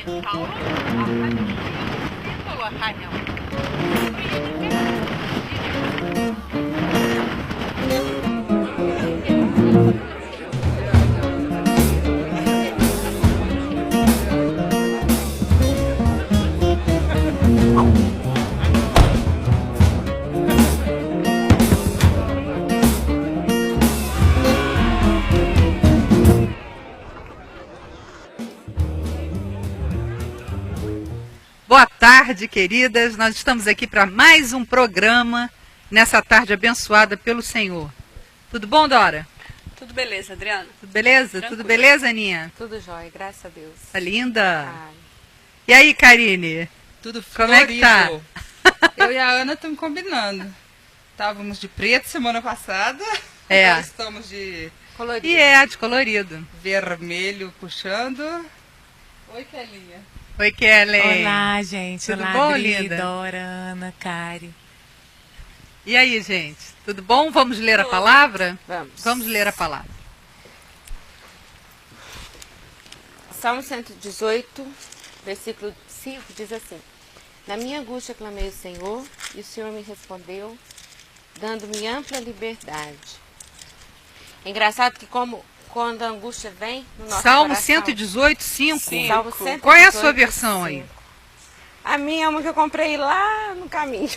Paulo, a Rainha. Boa tarde, queridas. Nós estamos aqui para mais um programa nessa tarde abençoada pelo Senhor. Tudo bom, Dora? Tudo beleza, Adriana? Tudo beleza? Tranquilo. Tudo beleza, Aninha? Tudo jóia, graças a Deus. Tá linda? Ai. E aí, Karine? Tudo Como é que tá? florido. Eu e a Ana estamos combinando. Estávamos de preto semana passada. É. Agora estamos de Colorido. E é, de colorido. vermelho puxando. Oi, Kelinha. Oi, Kellen. Olá, gente. Tudo Olá, bom, Adri, linda? Dora, Ana, Kari. E aí, gente? Tudo bom? Vamos ler a palavra? Vamos. Vamos ler a palavra. Salmo 118, versículo 5, diz assim: Na minha angústia clamei ao Senhor, e o Senhor me respondeu, dando-me ampla liberdade. É engraçado que quando a angústia vem no nosso Salmo coração, 118, 5. Salmo 118, Qual é a sua versão aí? 5. A minha é uma que eu comprei lá no caminho.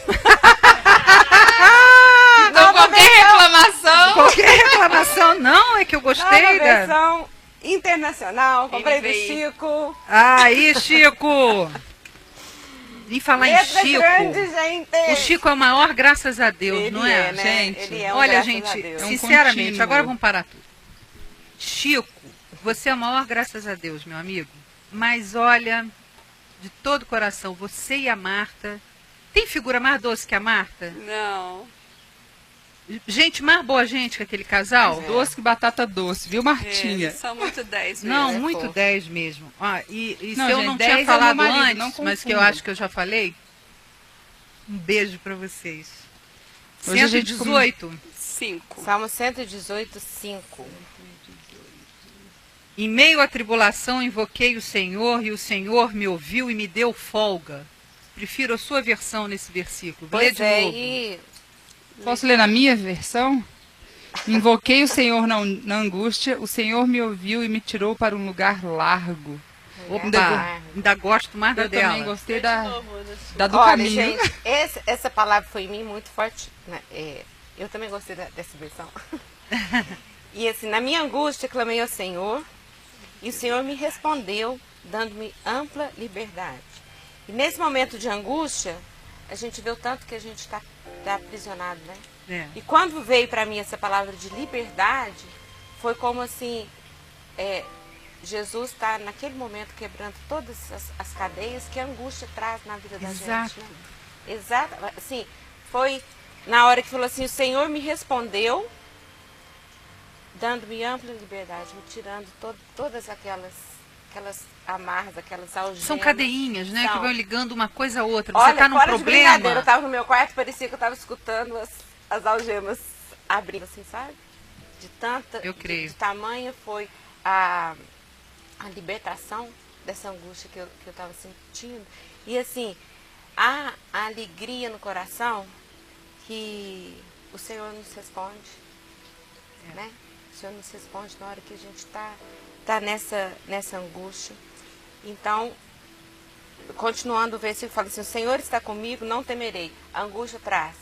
Então, qualquer reclamação. Qualquer reclamação, não, é que eu gostei Nova da... versão internacional, comprei do NVI. Chico. Aí, Chico! Em falar em Letra Chico, grande, gente. o Chico é o maior, graças a Deus, Ele não é? né? Gente, Ele é um Olha, graças gente, a Deus. É um sinceramente, contínuo. agora vamos parar tudo. Chico, você é o maior, graças a Deus, meu amigo. Mas olha, de todo coração, você e a Marta... Tem figura mais doce que a Marta? Não. Gente mais boa gente que aquele casal? Doce que batata doce, viu, Martinha? Eles são muito 10 mesmo. Não, É muito fofo. 10 mesmo. Ah, e Não, se eu gente, não 10 tinha é o meu falado marido, antes, não mas que eu confunda. acho que eu já falei, um beijo pra vocês. Hoje a gente 118. 5. Salmo 118, 5. Em meio à tribulação invoquei o Senhor e o Senhor me ouviu e me deu folga. Prefiro a sua versão nesse versículo. Lê Pois de é, novo. e Posso ler na minha versão? Invoquei o Senhor na angústia, o Senhor me ouviu e me tirou para um lugar largo. Opa, ainda gosto mais da Eu dela. também gostei da do olha, caminho. gente, essa palavra foi em mim muito forte. Né? Eu também gostei dessa versão. E assim, na minha angústia clamei ao Senhor, e o Senhor me respondeu, dando-me ampla liberdade. E nesse momento de angústia, a gente vê o tanto que a gente está aprisionado, né? É. E quando veio para mim essa palavra de liberdade, foi como assim, Jesus está naquele momento quebrando todas as cadeias que a angústia traz na vida da Exato. gente. Né? Exato. Assim, foi na hora que falou assim, o Senhor me respondeu, dando-me ampla liberdade, me tirando todas aquelas amarras, aquelas algemas. São cadeinhas, né? São. Que vão ligando uma coisa a outra. Você Olha, está num fora de brincadeira, eu problema. estava no meu quarto, parecia que eu estava escutando as algemas abrindo, assim, sabe? De tanta, Eu creio. de tamanha foi a libertação dessa angústia que eu estava sentindo. E assim, a alegria no coração que o Senhor nos responde, né? O Senhor nos responde na hora que a gente está nessa angústia. Então, continuando o versículo, fala assim, o Senhor está comigo, não temerei. A angústia traz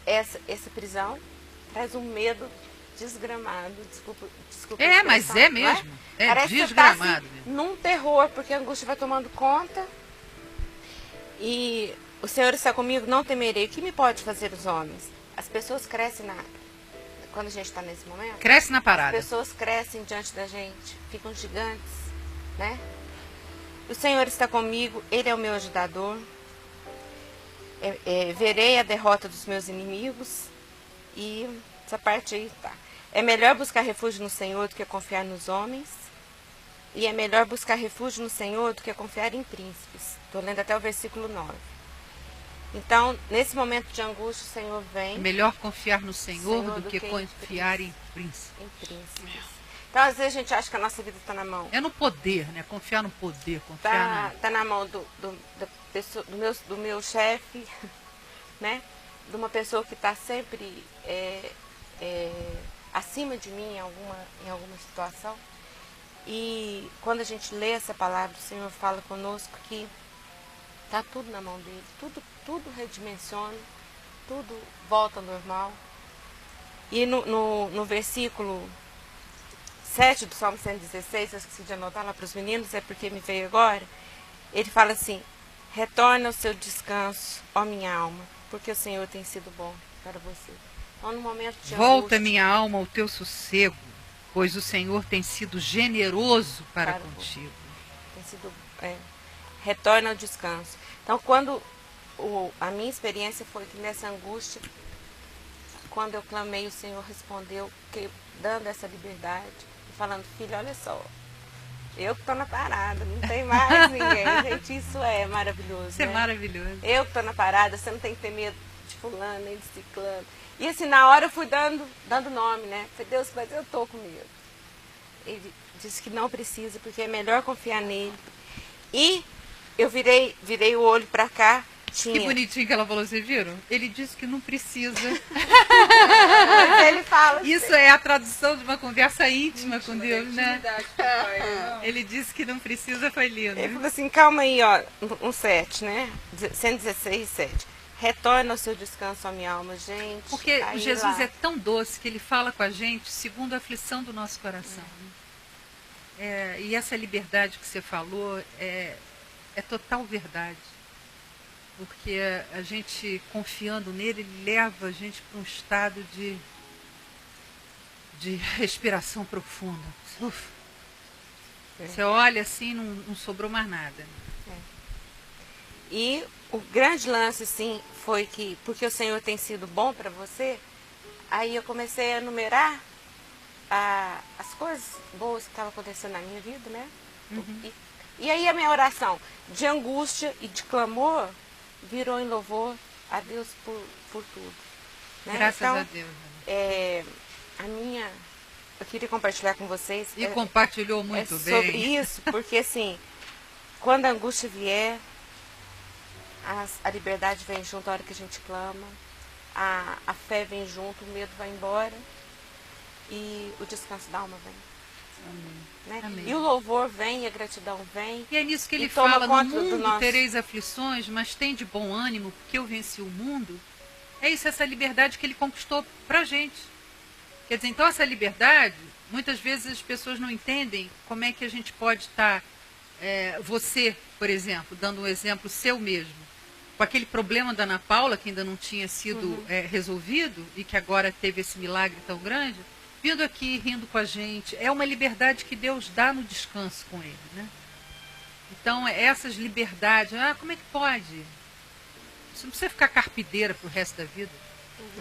essa prisão, traz um medo desgramado, desculpa a É, mas expressão, é não mesmo. É Parece que você desgramado tá, assim, mesmo. num terror, porque a angústia vai tomando conta. E o Senhor está comigo, não temerei. O que me pode fazer os homens? As pessoas crescem quando a gente está nesse momento. Cresce na As parada. pessoas crescem diante da gente, ficam gigantes, né? O Senhor está comigo, Ele é o meu ajudador. Verei a derrota dos meus inimigos. E essa parte aí tá. É melhor buscar refúgio no Senhor do que confiar nos homens. E é melhor buscar refúgio no Senhor do que confiar em príncipes. Estou lendo até o versículo 9. Então, nesse momento de angústia, o Senhor vem É melhor confiar no Senhor Senhor do que confiar em príncipe. em príncipes. Então, às vezes, a gente acha que a nossa vida está na mão. É no poder, né? Confiar no poder, confiar Tá na mão do meu chefe, né? De uma pessoa que está sempre acima de mim em alguma situação. E quando a gente lê essa palavra, o Senhor fala conosco que está tudo na mão dele, tudo redimensiona, tudo volta ao normal. E no versículo 7 do Salmo 116, eu esqueci de anotar lá para os meninos, é porque me veio agora, ele fala assim: retorna ao seu descanso, ó minha alma, porque o Senhor tem sido bom para você. Então, no momento de Volta, angústia, minha alma, ao teu sossego, pois o Senhor tem sido generoso para contigo. tem sido, retorna ao descanso. Então, quando a minha experiência foi que nessa angústia, quando eu clamei, o Senhor respondeu, dando essa liberdade, falando: filho, olha só, eu que estou na parada, não tem mais ninguém. Gente, isso é maravilhoso. Isso é maravilhoso. Eu que estou na parada, você não tem que ter medo de fulano, nem de ciclano. E assim, na hora eu fui dando nome, né? Falei: Deus, mas eu estou com medo. Ele disse que não precisa, porque é melhor confiar nele. E eu virei o olho para cá. Que bonitinho que ela falou, vocês viram? Ele disse que não precisa. Mas ele fala assim. Isso é a tradução de uma conversa íntima com Deus, né? Ele disse que não precisa, foi lindo. Ele falou assim: calma aí, ó, um 7, né? 116, 7. Retorna ao seu descanso, ó minha alma, gente. Porque aí Jesus lá. é tão doce que ele fala com a gente segundo a aflição do nosso coração. E essa liberdade que você falou é total verdade. Porque a gente, confiando nele, ele leva a gente para um estado de respiração profunda. Uf. Você olha assim, não sobrou mais nada. E o grande lance, assim, foi que, porque o Senhor tem sido bom para você, aí eu comecei a enumerar as coisas boas que estavam acontecendo na minha vida, né? E aí a minha oração de angústia e de clamor virou em louvor a Deus por tudo. Né? Graças então, a Deus. Eu queria compartilhar com vocês. E compartilhou muito bem. Sobre isso, porque assim, quando a angústia vier, a liberdade vem junto a hora que a gente clama, a fé vem junto, o medo vai embora e o descanso da alma vem. Né? Amém. E o louvor vem, e a gratidão vem. E é nisso que ele toma fala: no conta do mundo nosso- tereis aflições, mas tem de bom ânimo, porque eu venci o mundo. É isso, essa liberdade que ele conquistou pra gente. Quer dizer, então essa liberdade, muitas vezes as pessoas não entendem como é que a gente pode estar, você, por exemplo, dando um exemplo seu mesmo, com aquele problema da Ana Paula, que ainda não tinha sido resolvido, e que agora teve esse milagre tão grande, vindo aqui, rindo com a gente. É uma liberdade que Deus dá no descanso com ele, né? Então, essas liberdades, como é que pode? Você não precisa ficar carpideira pro resto da vida.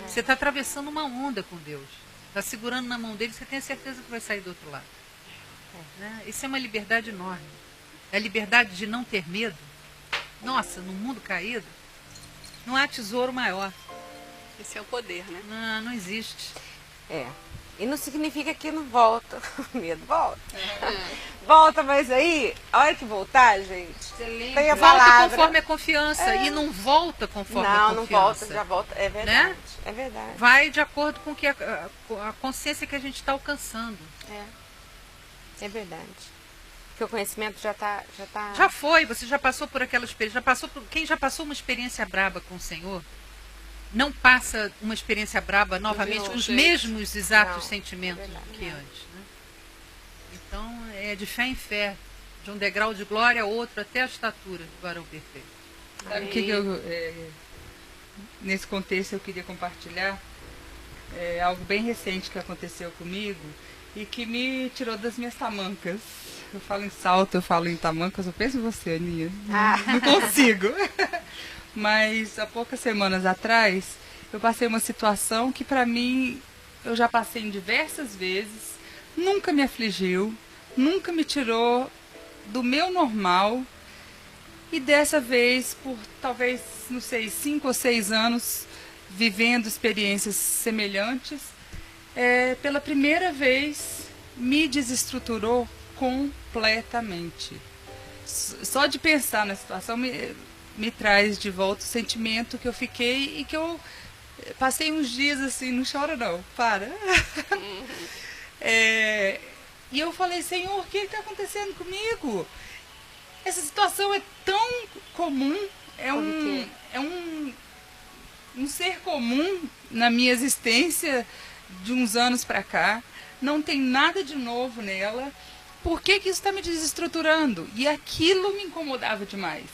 Você está atravessando uma onda com Deus. Está segurando na mão dele, você tem a certeza que vai sair do outro lado. Né? Isso é uma liberdade enorme. É a liberdade de não ter medo. Nossa, no mundo caído, não há tesouro maior. Esse é o poder, né? Não existe. E não significa que não volta. O medo volta. Volta, mas aí, a hora que voltar, gente, tem a Volta palavra. conforme a confiança e não volta conforme a Não confiança. volta, já volta. É verdade. Né? É verdade. Vai de acordo com que a consciência que a gente está alcançando. É verdade. Porque o conhecimento já tá. Já foi, você já passou por aquela experiência. Quem já passou uma experiência braba com o Senhor, não passa uma experiência braba novamente, novo, os gente. mesmos exatos Não, sentimentos é verdade. que antes. Né? Então, é de fé em fé, de um degrau de glória a outro, até a estatura do varão perfeito. Sabe o que eu, nesse contexto, eu queria compartilhar? Algo bem recente que aconteceu comigo e que me tirou das minhas tamancas. Eu falo em salto, eu falo em tamancas, eu penso em você, Aninha. Não consigo. Mas há poucas semanas atrás, eu passei uma situação que para mim, eu já passei em diversas vezes, nunca me afligiu, nunca me tirou do meu normal. E dessa vez, por talvez, não sei, 5 ou 6 anos, vivendo experiências semelhantes, pela primeira vez me desestruturou completamente. Só de pensar na situação me traz de volta o sentimento que eu fiquei e que eu passei uns dias assim, não chora não, para. E eu falei, Senhor, o que está acontecendo comigo? Essa situação é tão comum, é um ser comum na minha existência de uns anos para cá, não tem nada de novo nela. Por que isso está me desestruturando? E aquilo me incomodava demais.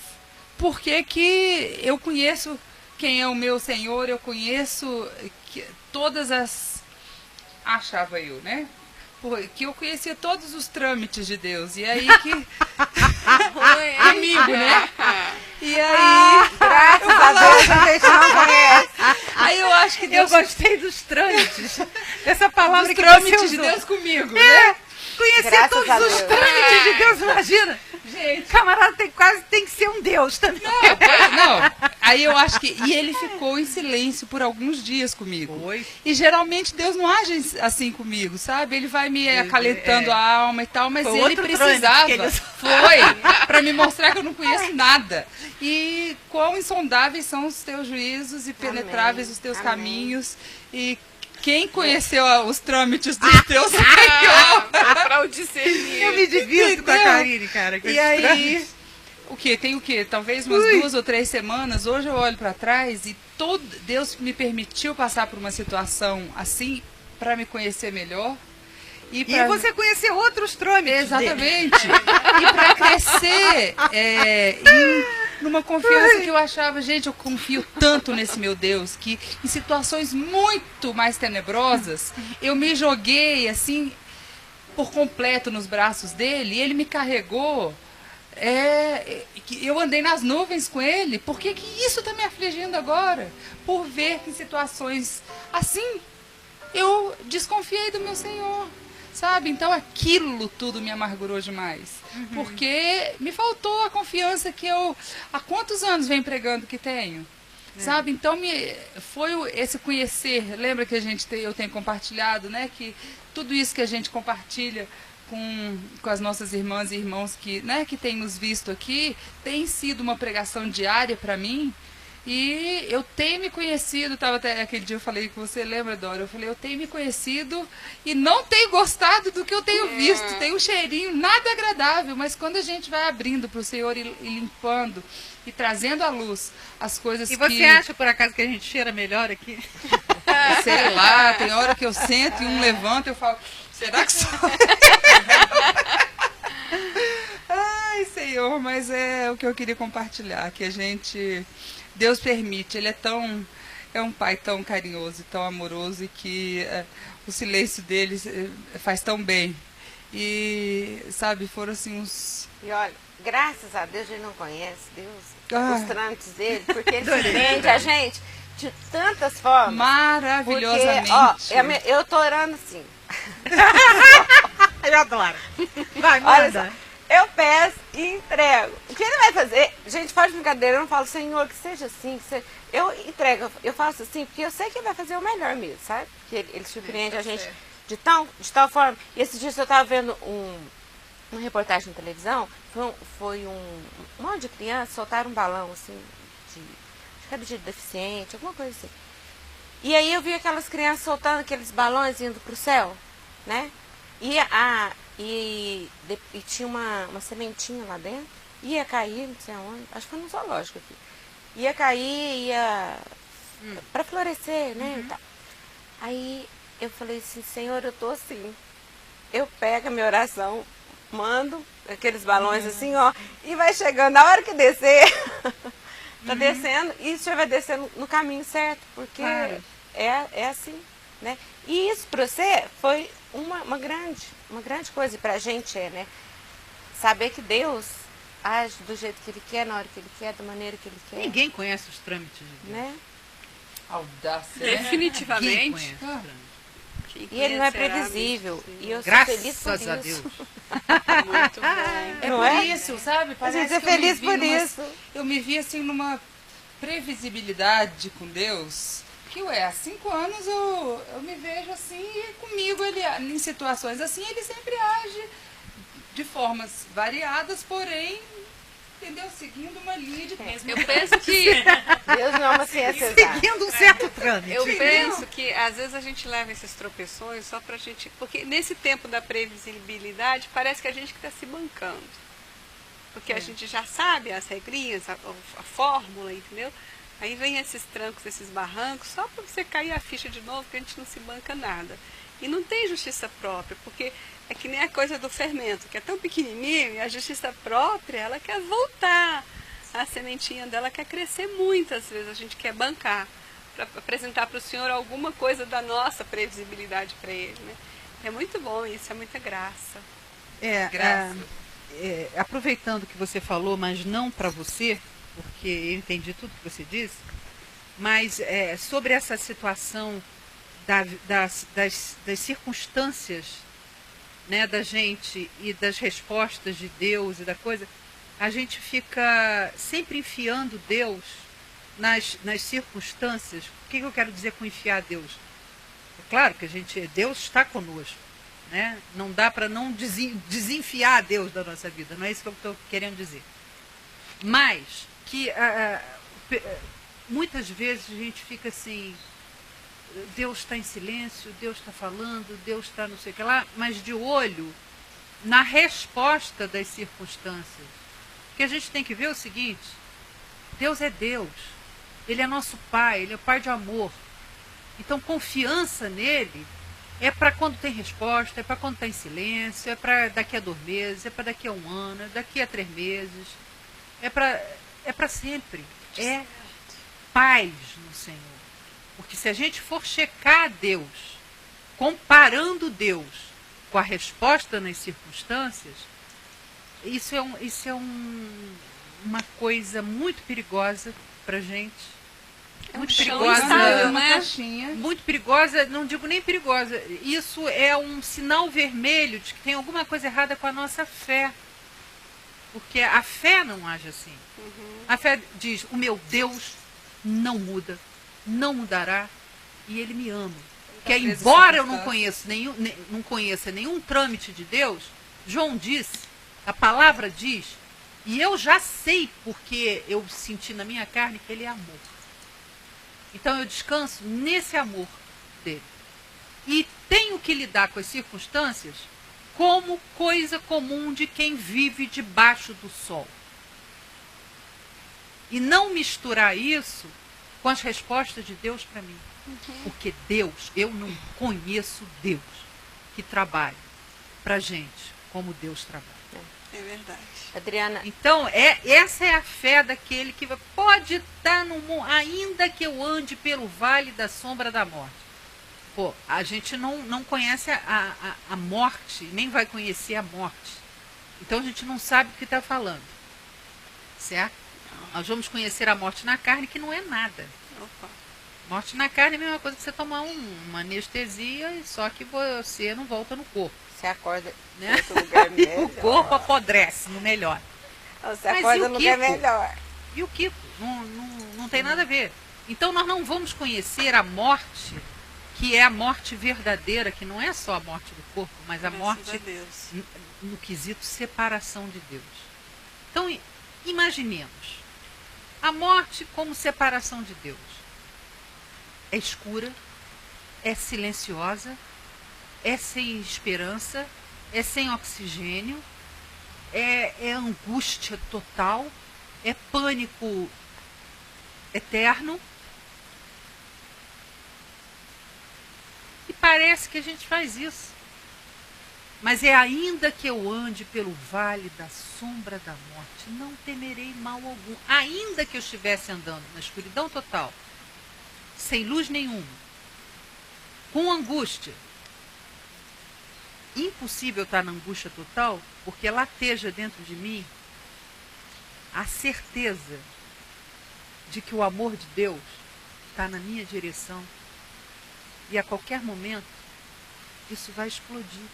Porque que eu conheço quem é o meu Senhor, eu conheço todas as... Achava eu, né? Que eu conhecia todos os trâmites de Deus. E aí que... Amigo, né? E aí... Graças a Deus a gente não conhece. Aí eu acho que Deus... Eu gostei dos trâmites. Essa palavra dos que trâmites você de usou. Deus comigo, né? Conhecer Graças todos a os Deus. trâmites de Deus, imagina. Gente... Camarada tem que ser um Deus também. Não, aí eu acho que... E ele ficou em silêncio por alguns dias comigo. Foi. E geralmente Deus não age assim comigo, sabe? Ele vai me acalentando a alma e tal, mas Foi ele outro precisava. trâmite que ele- Foi, para me mostrar que eu não conheço nada. E quão insondáveis são os teus juízos e penetráveis os teus Amém. caminhos. E quem conheceu os trâmites do teu Senhor? Para o discernir. Eu me divirto com a Entendeu? Karine, cara. com E esses aí, trâmites. o quê? Tem o quê? Talvez umas 2 ou 3 semanas. Hoje eu olho para trás e Deus me permitiu passar por uma situação assim para me conhecer melhor. E E você conhecer outros trâmites dele. exatamente. E para crescer numa confiança que eu achava, gente, eu confio tanto nesse meu Deus, que em situações muito mais tenebrosas, eu me joguei assim por completo nos braços dele, e ele me carregou. Eu andei nas nuvens com ele. Por que isso está me afligindo agora? Por ver que em situações assim eu desconfiei do meu Senhor, sabe? Então aquilo tudo me amargurou demais, porque me faltou a confiança que eu há quantos anos venho pregando que tenho, sabe? Então foi esse conhecer. Lembra que eu tenho compartilhado, né? Que tudo isso que a gente compartilha com as nossas irmãs e irmãos que, né, que têm nos visto aqui, tem sido uma pregação diária para mim. E eu tenho me conhecido, tava até aquele dia eu falei que você lembra, Dora, eu falei, eu tenho me conhecido e não tenho gostado do que eu tenho visto, tem um cheirinho nada agradável, mas quando a gente vai abrindo para o Senhor e limpando e trazendo à luz as coisas E você acha, por acaso, que a gente cheira melhor aqui? sei lá, tem hora que eu sento e um levanta, eu falo, será que sou? Ai, Senhor, mas é o que eu queria compartilhar, que Deus permite, Ele é um pai tão carinhoso e tão amoroso, e que o silêncio dele faz tão bem. E, sabe, foram assim uns... E olha, graças a Deus a gente não conhece Ah. os trâmites dele, porque ele surpreende a gente de tantas formas. Maravilhosamente. Porque, ó, eu tô orando assim. Eu adoro. Vai, Olha manda. só. Eu peço e entrego. O que ele vai fazer? Gente, fora de brincadeira, eu não falo, Senhor, que seja assim. Eu entrego, eu faço assim, porque eu sei que ele vai fazer o melhor mesmo, sabe? Que ele surpreende a gente de tal forma. E esses dias eu estava vendo uma reportagem na televisão, foi um monte de crianças soltaram um balão, assim, acho que era de deficiente, alguma coisa assim. E aí eu vi aquelas crianças soltando aqueles balões indo pro céu, né? E tinha uma sementinha lá dentro, ia cair, não sei aonde, acho que foi no zoológico aqui. Ia cair, para florescer, né? E tal. Aí eu falei assim, Senhor, eu tô assim. Eu pego a minha oração, mando aqueles balões assim, ó, e vai chegando. Na hora que descer, tá descendo, e o Senhor vai descendo no caminho certo, porque Claro. é assim, né? E isso para você foi uma grande coisa, e pra gente né? Saber que Deus age do jeito que Ele quer, na hora que Ele quer, da maneira que Ele quer. Ninguém conhece os trâmites de Deus. Né? Audácia, né? Ninguém Definitivamente. conhece os trâmites. Quem E Ele não é conhecerá previsível. E eu sou Graças feliz por a isso. Deus. muito bem. É Não por é? isso, sabe? A Parece gente é que eu me feliz vi por numa- isso. Eu me vi assim numa previsibilidade com Deus, que, há 5 anos eu me vejo assim, e comigo, ele, em situações assim, ele sempre age de formas variadas, porém, entendeu? Seguindo uma linha de mesmo. Eu penso que Deus não ama ciência exata. Seguindo um certo trâmite. Eu penso que às vezes a gente leva esses tropeções só pra gente. Porque nesse tempo da previsibilidade, parece que a gente que está se bancando. Porque a gente já sabe as regrinhas, a fórmula, entendeu? Aí vem esses trancos, esses barrancos, só para você cair a ficha de novo, que a gente não se banca nada. E não tem justiça própria, porque é que nem a coisa do fermento, que é tão pequenininho, e a justiça própria, ela quer voltar. A sementinha dela quer crescer muito, às vezes a gente quer bancar, para apresentar para o Senhor alguma coisa da nossa previsibilidade para Ele, né? É muito bom isso, é muita graça. Graça. Aproveitando que você falou, mas não para você, porque eu entendi tudo que você disse, mas sobre essa situação das circunstâncias, né, da gente e das respostas de Deus e da coisa, a gente fica sempre enfiando Deus nas circunstâncias. O que eu quero dizer com enfiar Deus? É claro que Deus está conosco, né? Não dá para não desenfiar Deus da nossa vida, não é isso que eu estou querendo dizer. Mas que muitas vezes a gente fica assim, Deus está em silêncio, Deus está falando, Deus está não sei o que lá, mas de olho na resposta das circunstâncias. Porque a gente tem que ver o seguinte, Deus é Deus, Ele é nosso Pai, Ele é o Pai de amor. Então confiança nele é para quando tem resposta, é para quando está em silêncio, é para daqui a 2 meses, é para daqui a 1 ano, é daqui a 3 meses, é para sempre. É paz no Senhor. Porque se a gente for checar Deus, comparando Deus com a resposta nas circunstâncias, isso é uma coisa muito perigosa para a gente. Muito perigosa, instável, uma né? caixinha. muito perigosa, não digo nem perigosa. Isso é um sinal vermelho de que tem alguma coisa errada com a nossa fé. Porque a fé não age assim. A fé diz, o meu Deus não muda, não mudará, e Ele me ama. Que embora eu não conheça nenhum trâmite de Deus, João disse, a palavra diz, e eu já sei porque eu senti na minha carne que Ele é amor. Então eu descanso nesse amor dele. E tenho que lidar com as circunstâncias como coisa comum de quem vive debaixo do sol. E não misturar isso com as respostas de Deus para mim. Porque Deus, eu não conheço Deus que trabalha para a gente como Deus trabalha. É verdade. Adriana, Então, essa é a fé daquele que pode estar no mundo, ainda que eu ande pelo vale da sombra da morte. Pô, a gente não conhece a morte, nem vai conhecer a morte. Então, a gente não sabe do que está falando. Certo? Nós vamos conhecer a morte na carne, que não é nada. Opa. Morte na carne é a mesma coisa que você tomar uma anestesia, só que você não volta no corpo. você acorda Né? em outro lugar E melhor. o corpo apodrece, no melhor. Você Mas e acorda o no lugar Kiko? melhor. E o Kiko? Não tem nada a ver. Então nós não vamos conhecer a morte, que é a morte verdadeira, que não é só a morte do corpo, mas a Graças morte a Deus. no quesito separação de Deus. Então imaginemos a morte como separação de Deus. É escura, é silenciosa, é sem esperança, é sem oxigênio, é angústia total, é pânico eterno. E parece que a gente faz isso. Mas é ainda que eu ande pelo vale da sombra da morte, não temerei mal algum. Ainda que eu estivesse andando na escuridão total, sem luz nenhuma, com angústia. Impossível estar na angústia total, porque lateja dentro de mim a certeza de que o amor de Deus está na minha direção. E a qualquer momento, isso vai explodir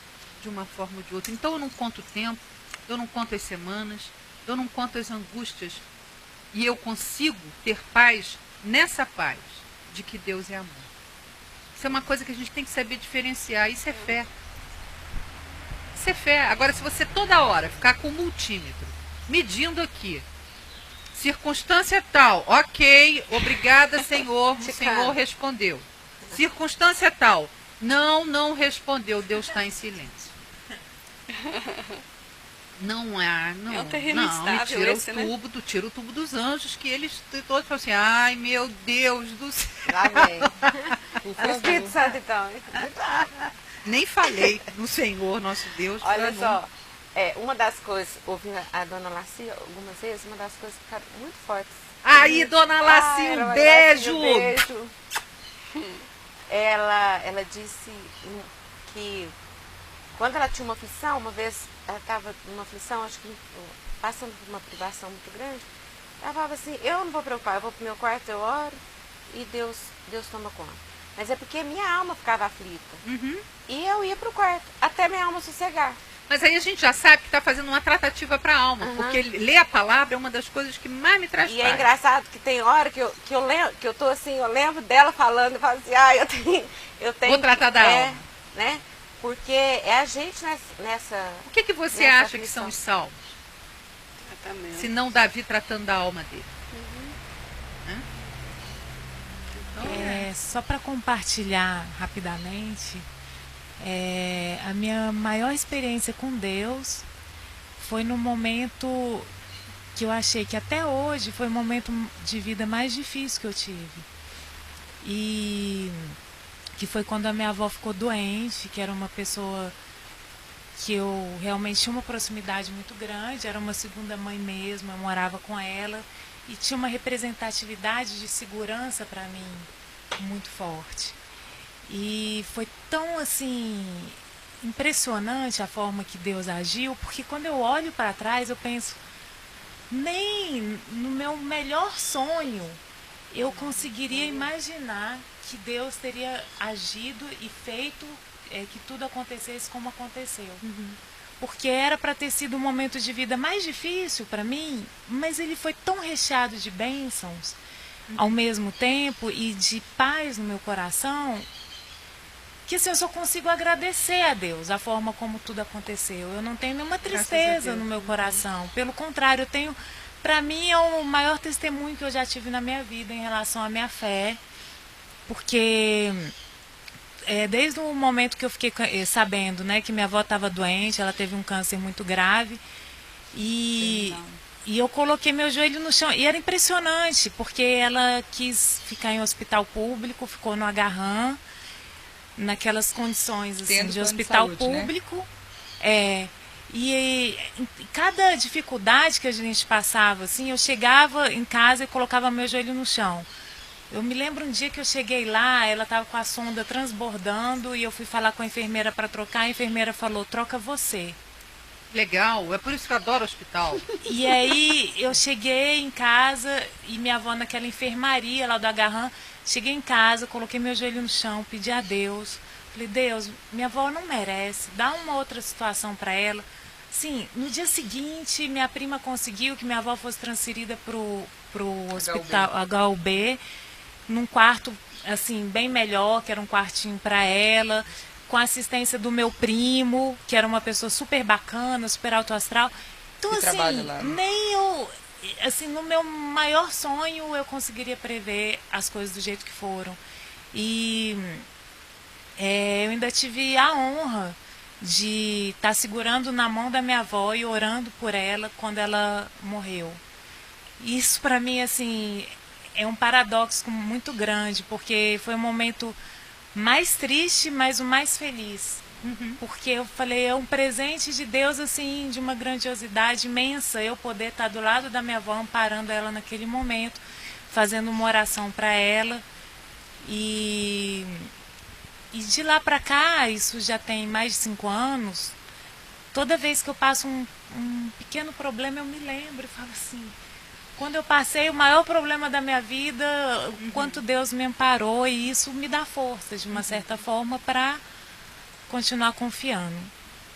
de uma forma ou de outra. Então eu não conto o tempo, eu não conto as semanas, eu não conto as angústias. E eu consigo ter paz nessa paz de que Deus é amor. Isso é uma coisa que a gente tem que saber diferenciar. Isso é fé. Isso é fé. Agora, se você toda hora ficar com o multímetro, medindo aqui, circunstância tal, ok, obrigada, Senhor, o Senhor respondeu. Circunstância tal, não respondeu, Deus está em silêncio. Não há, não. É um terreno não, instável tira esse, o tubo, tira o tubo dos anjos, que eles todos falam assim, ai meu Deus do céu. Lá vem. É o Espírito Santo, então. Nem falei no Senhor, nosso Deus. Olha pra só, uma das coisas, ouvindo a dona Laci algumas vezes, uma das coisas que ficaram muito fortes. Aí, dona Laci, um beijo! Beijo. Ela disse que quando ela tinha uma aflição, uma vez ela estava numa aflição, acho que passando por uma privação muito grande, ela falava assim, eu não vou preocupar, eu vou para o meu quarto, eu oro e Deus toma conta. Mas é porque minha alma ficava aflita. Uhum. E eu ia para o quarto, até minha alma sossegar. Mas aí a gente já sabe que está fazendo uma tratativa para a alma, porque ler a palavra é uma das coisas que mais me traz E paz. é engraçado que tem hora que eu lembro, que eu tô assim, eu lembro dela falando e falo assim, eu tenho Vou tratar da alma. Né? Porque é a gente nessa. O que você nessa acha que aflição. são os salmos? Exatamente. Se não Davi tratando da alma dele. Hã? Então, Só para compartilhar rapidamente, a minha maior experiência com Deus foi no momento que eu achei que até hoje foi o momento de vida mais difícil que eu tive. E que foi quando a minha avó ficou doente, que era uma pessoa que eu realmente tinha uma proximidade muito grande, era uma segunda mãe mesmo, eu morava com ela e tinha uma representatividade de segurança para mim muito forte. E foi tão assim impressionante a forma que Deus agiu, porque quando eu olho para trás eu penso, nem no meu melhor sonho eu conseguiria imaginar que Deus teria agido e feito que tudo acontecesse como aconteceu. Porque era para ter sido um momento de vida mais difícil para mim, mas ele foi tão recheado de bênçãos ao mesmo tempo e de paz no meu coração, que assim, eu só consigo agradecer a Deus a forma como tudo aconteceu. Eu não tenho nenhuma tristeza no meu coração. Pelo contrário, eu tenho, para mim, é o maior testemunho que eu já tive na minha vida em relação à minha fé, porque desde o momento que eu fiquei sabendo, né, que minha avó estava doente, ela teve um câncer muito grave, e eu coloquei meu joelho no chão. E era impressionante, porque ela quis ficar em hospital público, ficou no Agarram, naquelas condições assim, de hospital público. Né? E cada dificuldade que a gente passava, assim, eu chegava em casa e colocava meu joelho no chão. Eu me lembro um dia que eu cheguei lá, ela estava com a sonda transbordando e eu fui falar com a enfermeira para trocar, a enfermeira falou, troca você. Legal, é por isso que eu adoro hospital. E aí eu cheguei em casa e minha avó naquela enfermaria lá do Agarram, cheguei em casa, coloquei meu joelho no chão, pedi a Deus, falei, Deus, minha avó não merece, dá uma outra situação para ela. Sim, no dia seguinte minha prima conseguiu que minha avó fosse transferida pro hospital HUB, num quarto assim bem melhor, que era um quartinho para ela, com a assistência do meu primo, que era uma pessoa super bacana, super alto astral. Então que assim, lá, né? nem eu, assim, no meu maior sonho eu conseguiria prever as coisas do jeito que foram. E eu ainda tive a honra de estar segurando na mão da minha avó e orando por ela quando ela morreu. Isso para mim assim é um paradoxo muito grande, porque foi o momento mais triste, mas o mais feliz. Porque eu falei, é um presente de Deus assim, de uma grandiosidade imensa, eu poder estar do lado da minha avó, amparando ela naquele momento, fazendo uma oração para ela. E de lá para cá, isso já tem mais de 5 anos, toda vez que eu passo um pequeno problema, eu me lembro e falo assim, quando eu passei o maior problema da minha vida, o quanto Deus me amparou, e isso me dá força, de uma certa forma, para continuar confiando.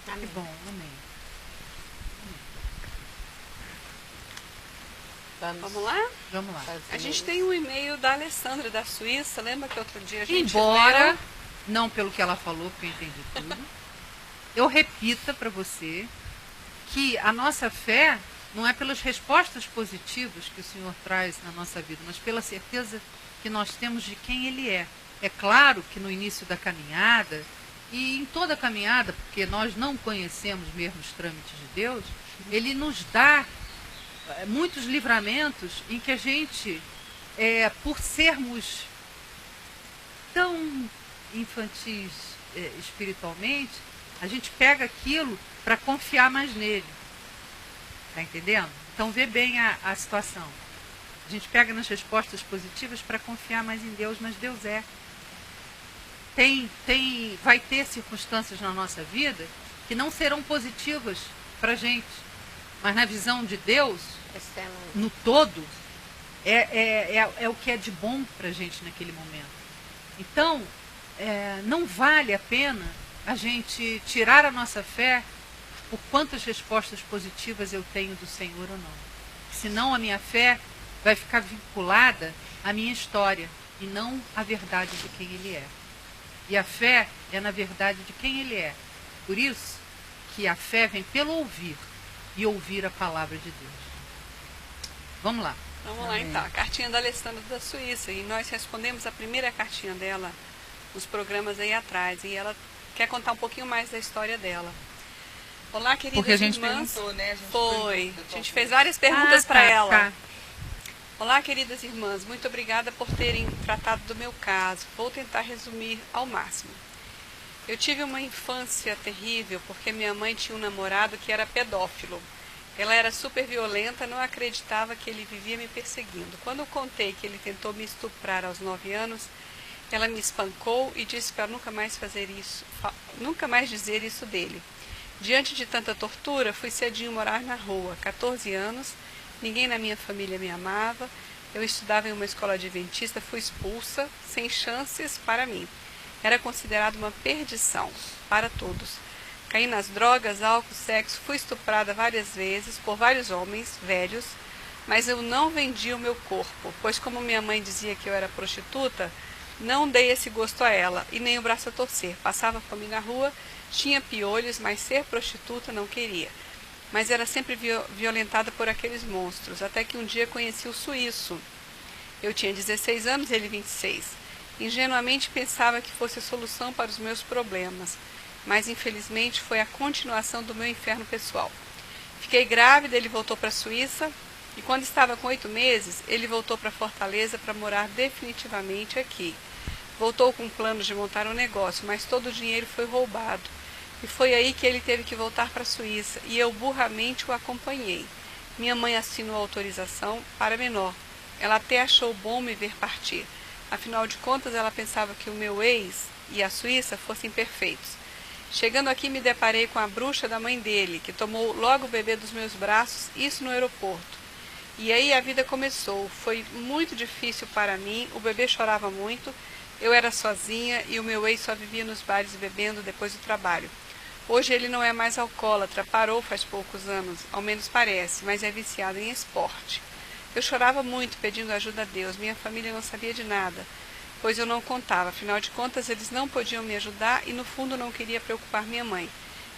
Que bom, amém. Vamos lá? Vamos lá. A gente tem um e-mail da Alessandra, da Suíça. Lembra que outro dia a gente Embora, leu? não pelo que ela falou, porque eu entendi tudo, eu repita para você que a nossa fé não é pelas respostas positivas que o Senhor traz na nossa vida, mas pela certeza que nós temos de quem Ele é. É claro que no início da caminhada, e em toda a caminhada, porque nós não conhecemos mesmo os trâmites de Deus, Ele nos dá muitos livramentos em que a gente, por sermos tão infantis espiritualmente, a gente pega aquilo para confiar mais nele. Está entendendo? Então vê bem a situação. A gente pega nas respostas positivas para confiar mais em Deus, mas Deus é. Vai ter circunstâncias na nossa vida que não serão positivas para a gente. Mas na visão de Deus, no todo, é o que é de bom para a gente naquele momento. Então, não vale a pena a gente tirar a nossa fé por quantas respostas positivas eu tenho do Senhor ou não. Senão a minha fé vai ficar vinculada à minha história e não à verdade de quem Ele é. E a fé é na verdade de quem Ele é. Por isso que a fé vem pelo ouvir e ouvir a palavra de Deus. Vamos lá. Vamos lá então, a cartinha da Alessandra da Suíça. E nós respondemos a primeira cartinha dela nos programas aí atrás. E ela quer contar um pouquinho mais da história dela. Olá, queridas Porque a gente irmãs. perguntou, né? A gente fez várias perguntas para ela. Tá. Olá, queridas irmãs. Muito obrigada por terem tratado do meu caso. Vou tentar resumir ao máximo. Eu tive uma infância terrível porque minha mãe tinha um namorado que era pedófilo. Ela era super violenta, não acreditava que ele vivia me perseguindo. Quando eu contei que ele tentou me estuprar aos 9 anos, ela me espancou e disse para nunca mais dizer isso dele. Diante de tanta tortura, fui cedinho morar na rua, 14 anos, ninguém na minha família me amava, eu estudava em uma escola adventista, fui expulsa, sem chances para mim. Era considerado uma perdição para todos. Caí nas drogas, álcool, sexo, fui estuprada várias vezes por vários homens velhos, mas eu não vendi o meu corpo, pois como minha mãe dizia que eu era prostituta, não dei esse gosto a ela e nem o braço a torcer. Passava fome na rua, tinha piolhos, mas ser prostituta não queria. Mas era sempre violentada por aqueles monstros, até que um dia conheci o suíço. Eu tinha 16 anos, ele 26. Ingenuamente pensava que fosse a solução para os meus problemas, mas infelizmente foi a continuação do meu inferno pessoal. Fiquei grávida, ele voltou para a Suíça, e quando estava com 8 meses, ele voltou para Fortaleza para morar definitivamente aqui. Voltou com planos de montar um negócio, mas todo o dinheiro foi roubado. E foi aí que ele teve que voltar para a Suíça, e eu burramente o acompanhei. Minha mãe assinou a autorização para menor. Ela até achou bom me ver partir. Afinal de contas, ela pensava que o meu ex e a Suíça fossem perfeitos. Chegando aqui, me deparei com a bruxa da mãe dele, que tomou logo o bebê dos meus braços, isso no aeroporto. E aí a vida começou. Foi muito difícil para mim, o bebê chorava muito, eu era sozinha e o meu ex só vivia nos bares bebendo depois do trabalho. Hoje ele não é mais alcoólatra, parou faz poucos anos, ao menos parece, mas é viciado em esporte. Eu chorava muito pedindo ajuda a Deus, minha família não sabia de nada, pois eu não contava, afinal de contas eles não podiam me ajudar e no fundo não queria preocupar minha mãe.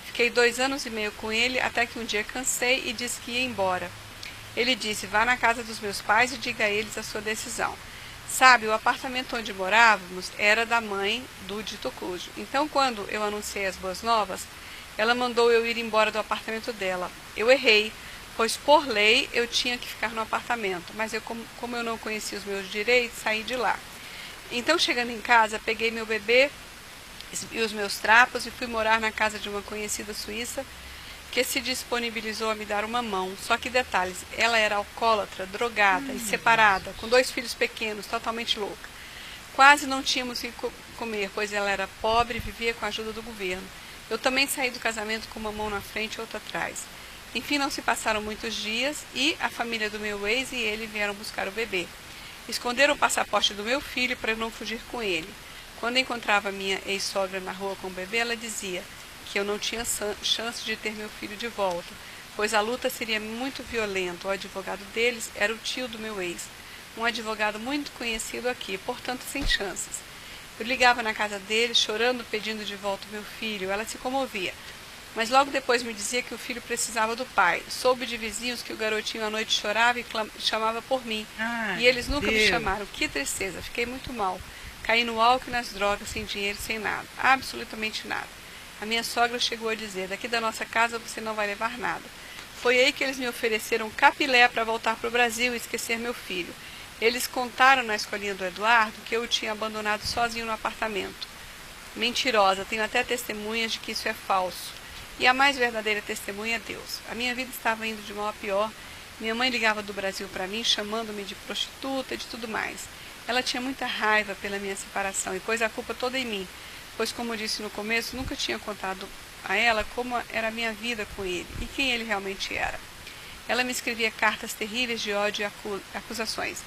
Fiquei 2 anos e meio com ele, até que um dia cansei e disse que ia embora. Ele disse, vá na casa dos meus pais e diga a eles a sua decisão. Sabe, o apartamento onde morávamos era da mãe do dito cujo. Então, quando eu anunciei as boas novas, ela mandou eu ir embora do apartamento dela. Eu errei, pois por lei eu tinha que ficar no apartamento, mas como eu não conhecia os meus direitos, saí de lá. Então, chegando em casa, peguei meu bebê e os meus trapos e fui morar na casa de uma conhecida suíça que se disponibilizou a me dar uma mão. Só que detalhes, ela era alcoólatra, drogada e separada, com 2 filhos pequenos, totalmente louca. Quase não tínhamos o que comer, pois ela era pobre e vivia com a ajuda do governo. Eu também saí do casamento com uma mão na frente e outra atrás. Enfim, não se passaram muitos dias e a família do meu ex e ele vieram buscar o bebê. Esconderam o passaporte do meu filho para eu não fugir com ele. Quando encontrava minha ex-sogra na rua com o bebê, ela dizia que eu não tinha chance de ter meu filho de volta, pois a luta seria muito violenta. O advogado deles era o tio do meu ex, um advogado muito conhecido aqui, portanto sem chances. Eu ligava na casa dele, chorando, pedindo de volta o meu filho. Ela se comovia, mas logo depois me dizia que o filho precisava do pai. Soube de vizinhos que o garotinho à noite chorava e chamava por mim. Ai, E eles nunca me Deus. chamaram. Que tristeza, fiquei muito mal. Caí no álcool e nas drogas, sem dinheiro, sem nada. Absolutamente nada. A minha sogra chegou a dizer, daqui da nossa casa você não vai levar nada. Foi aí que eles me ofereceram capilé para voltar para o Brasil e esquecer meu filho. Eles contaram na escolinha do Eduardo que eu o tinha abandonado sozinho no apartamento. Mentirosa, tenho até testemunhas de que isso é falso. E a mais verdadeira testemunha é Deus. A minha vida estava indo de mal a pior. Minha mãe ligava do Brasil para mim, chamando-me de prostituta e de tudo mais. Ela tinha muita raiva pela minha separação e pôs a culpa toda em mim, pois, como disse no começo, nunca tinha contado a ela como era a minha vida com ele e quem ele realmente era. Ela me escrevia cartas terríveis de ódio e acusações.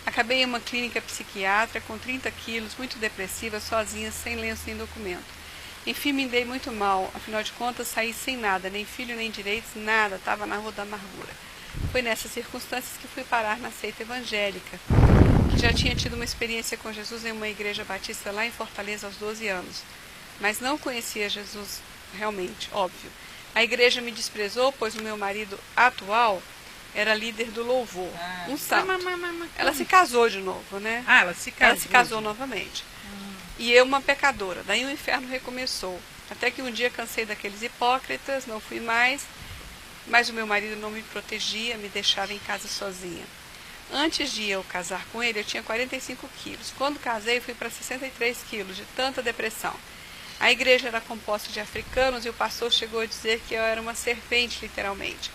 Acabei em uma clínica psiquiátrica com 30 quilos, muito depressiva, sozinha, sem lenço nem documento. Enfim, me dei muito mal, afinal de contas saí sem nada, nem filho, nem direitos, nada, estava na rua da amargura. Foi nessas circunstâncias que fui parar na seita evangélica. Já tinha tido uma experiência com Jesus em uma igreja batista lá em Fortaleza aos 12 anos, mas não conhecia Jesus realmente, óbvio. A igreja me desprezou, pois o meu marido atual era líder do louvor, um santo. Ela se casou de novo, né? Ah, ela se casou. Ela se casou novamente. E eu uma pecadora. Daí o inferno recomeçou. Até que um dia cansei daqueles hipócritas, não fui mais, mas o meu marido não me protegia, me deixava em casa sozinha. Antes de eu casar com ele, eu tinha 45 quilos. Quando casei, fui para 63 quilos, de tanta depressão. A igreja era composta de africanos e o pastor chegou a dizer que eu era uma serpente, literalmente.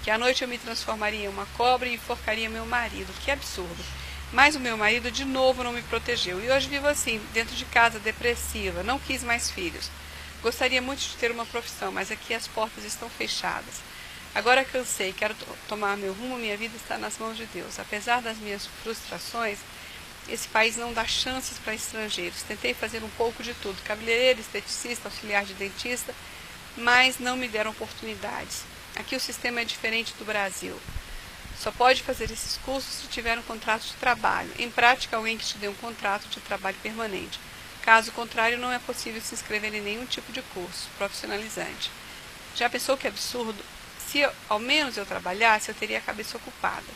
Que à noite eu me transformaria em uma cobra e enforcaria meu marido. Que absurdo. Mas o meu marido de novo não me protegeu. E hoje vivo assim, dentro de casa, depressiva. Não quis mais filhos. Gostaria muito de ter uma profissão, mas aqui as portas estão fechadas. Agora cansei, quero tomar meu rumo, minha vida está nas mãos de Deus. Apesar das minhas frustrações, esse país não dá chances para estrangeiros. Tentei fazer um pouco de tudo, cabeleireiro, esteticista, auxiliar de dentista, mas não me deram oportunidades. Aqui o sistema é diferente do Brasil. Só pode fazer esses cursos se tiver um contrato de trabalho. Em prática, alguém que te dê um contrato de trabalho permanente. Caso contrário, não é possível se inscrever em nenhum tipo de curso profissionalizante. Já pensou que absurdo? Se ao menos eu trabalhasse, eu teria a cabeça ocupada.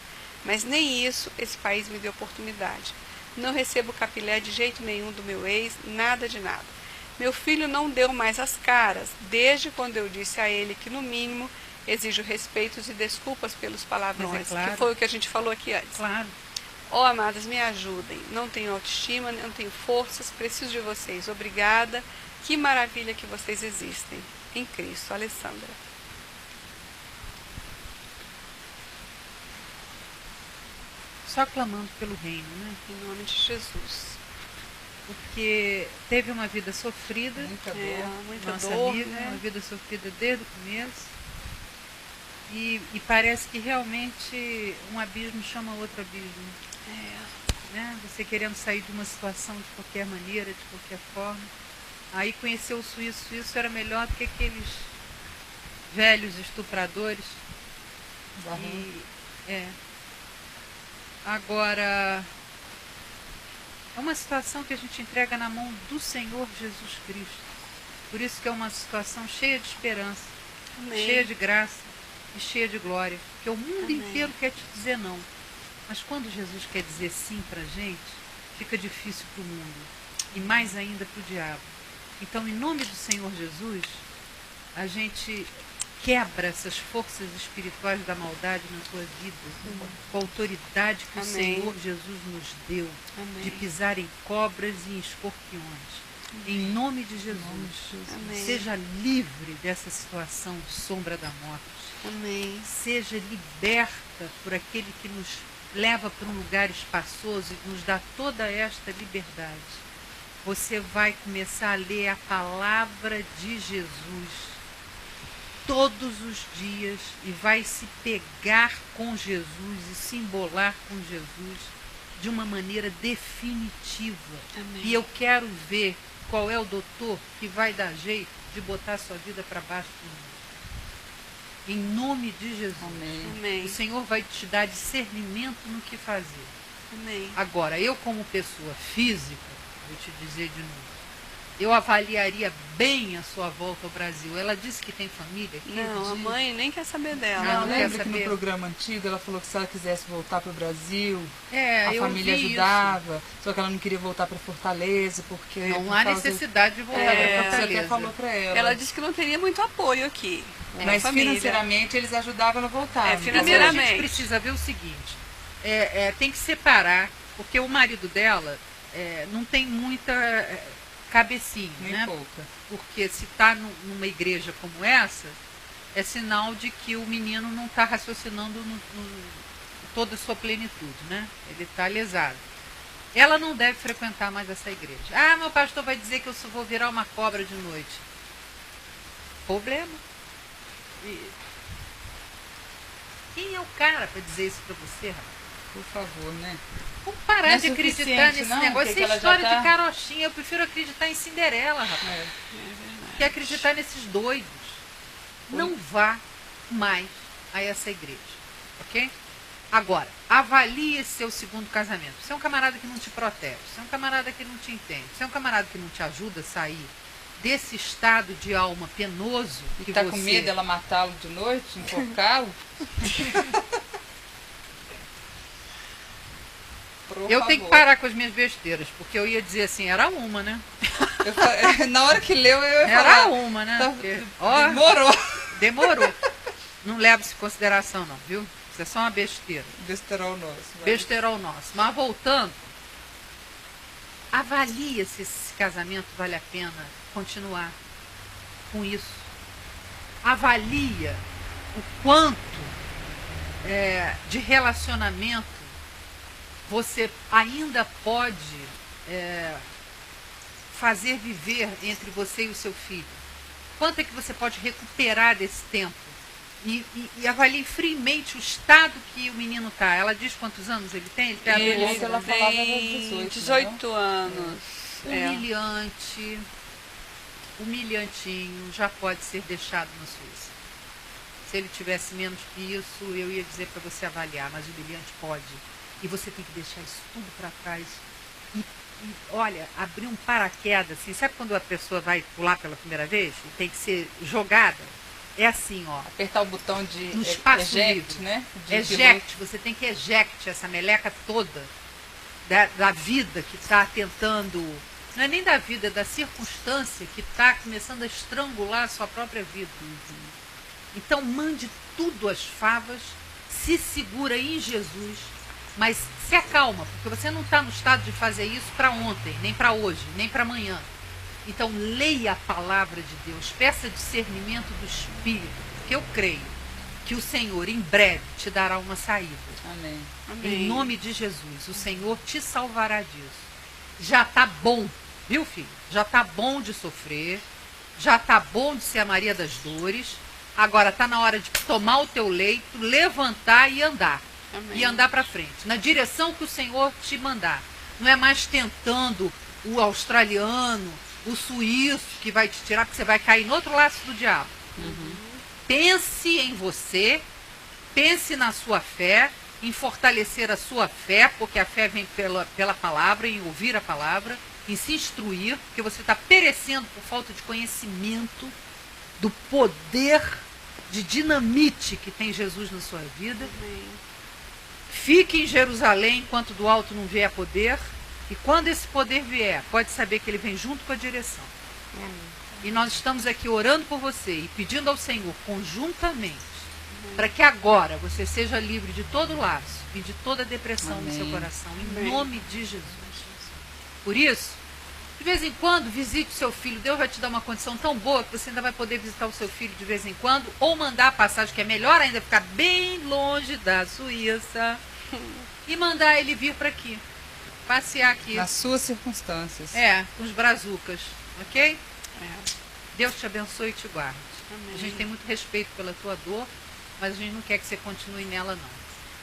Mas nem isso esse país me deu oportunidade. Não recebo capilé de jeito nenhum do meu ex, nada de nada. Meu filho não deu mais as caras, desde quando eu disse a ele que, no mínimo, exijo respeitos e desculpas pelos palavrões, claro. que foi o que a gente falou aqui antes. Claro. Oh, amadas, me ajudem. Não tenho autoestima, não tenho forças, preciso de vocês. Obrigada. Que maravilha que vocês existem. Em Cristo. Alessandra. Só clamando pelo reino, né? Em nome de Jesus. Porque teve uma vida sofrida, Muita dor. Muita nossa dor, amiga, né? uma vida sofrida desde o começo. E parece que realmente um abismo chama outro abismo. Né? Você querendo sair de uma situação de qualquer maneira, de qualquer forma. Aí conheceu o suíço. O suíço era melhor do que aqueles velhos estupradores. Agora, é uma situação que a gente entrega na mão do Senhor Jesus Cristo. Por isso que é uma situação cheia de esperança, Amém. cheia de graça e cheia de glória. Porque o mundo Amém. inteiro quer te dizer não. Mas quando Jesus quer dizer sim para a gente, fica difícil para o mundo. E mais ainda para o diabo. Então, em nome do Senhor Jesus, a gente quebra essas forças espirituais da maldade na tua vida, com a autoridade que Amém. o Senhor Jesus nos deu, Amém. de pisar em cobras e em escorpiões. Em nome de Jesus, Amém. seja livre dessa situação de sombra da morte. Amém. Seja liberta por aquele que nos leva para um lugar espaçoso e nos dá toda esta liberdade. Você vai começar a ler a palavra de Jesus todos os dias e vai se pegar com Jesus e se embolar com Jesus de uma maneira definitiva. Amém. E eu quero ver qual é o doutor que vai dar jeito de botar a sua vida para baixo do mundo. Em nome de Jesus. Amém. Amém. O Senhor vai te dar discernimento no que fazer. Amém. Agora, eu como pessoa física, vou te dizer de novo, eu avaliaria bem a sua volta ao Brasil. Ela disse que tem família aqui? Não, a Diz. mãe nem quer saber dela. Não, Não, não quer lembra que no saber. programa antigo ela falou que se ela quisesse voltar para o Brasil, a Eu família vi ajudava, só que ela não queria voltar para Fortaleza, porque... isso. Não por há causa- necessidade de voltar É, para Você até Fortaleza. falou para ela. Ela disse que não teria muito apoio aqui. Mas família. financeiramente eles ajudavam ela a voltar. É, não Primeiro a financeiramente. gente precisa ver o seguinte, tem que separar, porque o marido dela não tem muita cabecinha, Nem né? pouca. Porque se está numa igreja como essa, é sinal de que o menino não está raciocinando toda a sua plenitude, né? Ele está lesado. Ela não deve frequentar mais essa igreja. Ah, meu pastor vai dizer que eu só vou virar uma cobra de noite. Problema. Quem é o cara para dizer isso para você, rapaz? Por favor, né? Vamos parar Não é de acreditar suficiente, nesse não? negócio. Que Isso é ela já história tá- de carochinha. Eu prefiro acreditar em Cinderela, rapaz. É. Que acreditar nesses doidos. Não vá mais a essa igreja. Ok? Agora, avalie seu segundo casamento. Você é um camarada que não te protege. Você é um camarada que não te entende. Você é um camarada que não te ajuda a sair desse estado de alma penoso E que tá você... com medo dela matá-lo de noite, enforcá-lo? Por Eu tenho que favor. parar com as minhas besteiras, porque eu ia dizer assim, era uma, né? Na hora que leu, eu ia Era falar. uma, né? Tá- Porque, ó, Demorou. demorou. Não leva isso em consideração, não, viu? Isso é só uma besteira. Besterol nosso. vai. Besterol nosso. Mas voltando, avalia se esse casamento vale a pena continuar com isso. Avalia o quanto de relacionamento você ainda pode fazer viver entre você e o seu filho. Quanto é que você pode recuperar desse tempo? E avalie friamente o estado que o menino está. Ela diz quantos anos ele tem? Ele tem Ele- adolescente. ela falava tem 18, 18 anos. É. Humilhante, humilhantinho, já pode ser deixado na Suíça. Se ele tivesse menos que isso, eu ia dizer para você avaliar, mas humilhante pode. E você tem que deixar isso tudo para trás. E, olha, abrir um paraquedas, assim, sabe quando a pessoa vai pular pela primeira vez e tem que ser jogada? É assim, ó. Apertar o botão de No espaço eject, livre. né? De Eject, você tem que eject essa meleca toda da vida que está tentando, não é nem da vida, é da circunstância que está começando a estrangular a sua própria vida. Então mande tudo às favas, se segura em Jesus, mas se acalma, porque você não está no estado de fazer isso para ontem, nem para hoje, nem para amanhã. Então leia a palavra de Deus, peça discernimento do Espírito, porque eu creio que o Senhor em breve te dará uma saída. Amém. Amém. Em nome de Jesus, o Senhor te salvará disso. Já está bom, viu, filho? Já está bom de sofrer, já está bom de ser a Maria das Dores. Agora está na hora de tomar o teu leito, levantar e andar. Amém. E andar para frente, na direção que o Senhor te mandar. Não é mais tentando o australiano, o suíço que vai te tirar, porque você vai cair no outro laço do diabo. Pense em você, pense na sua fé, em fortalecer a sua fé, porque a fé vem pela palavra, em ouvir a palavra, em se instruir, porque você está perecendo por falta de conhecimento do poder de dinamite que tem Jesus na sua vida. Amém. Fique em Jerusalém enquanto do alto não vier poder. E quando esse poder vier, pode saber que ele vem junto com a direção. E nós estamos aqui orando por você e pedindo ao Senhor conjuntamente para que agora você seja livre de todo laço e de toda depressão no seu Amém. coração, em Amém. nome de Jesus. Por isso, de vez em quando, visite o seu filho. Deus vai te dar uma condição tão boa que você ainda vai poder visitar o seu filho de vez em quando, ou mandar a passagem, que é melhor ainda ficar bem longe da Suíça, e mandar ele vir para aqui, passear aqui. Nas suas circunstâncias. Com os brazucas, ok? É. Deus te abençoe e te guarde. Amém. A gente tem muito respeito pela tua dor, mas a gente não quer que você continue nela, não.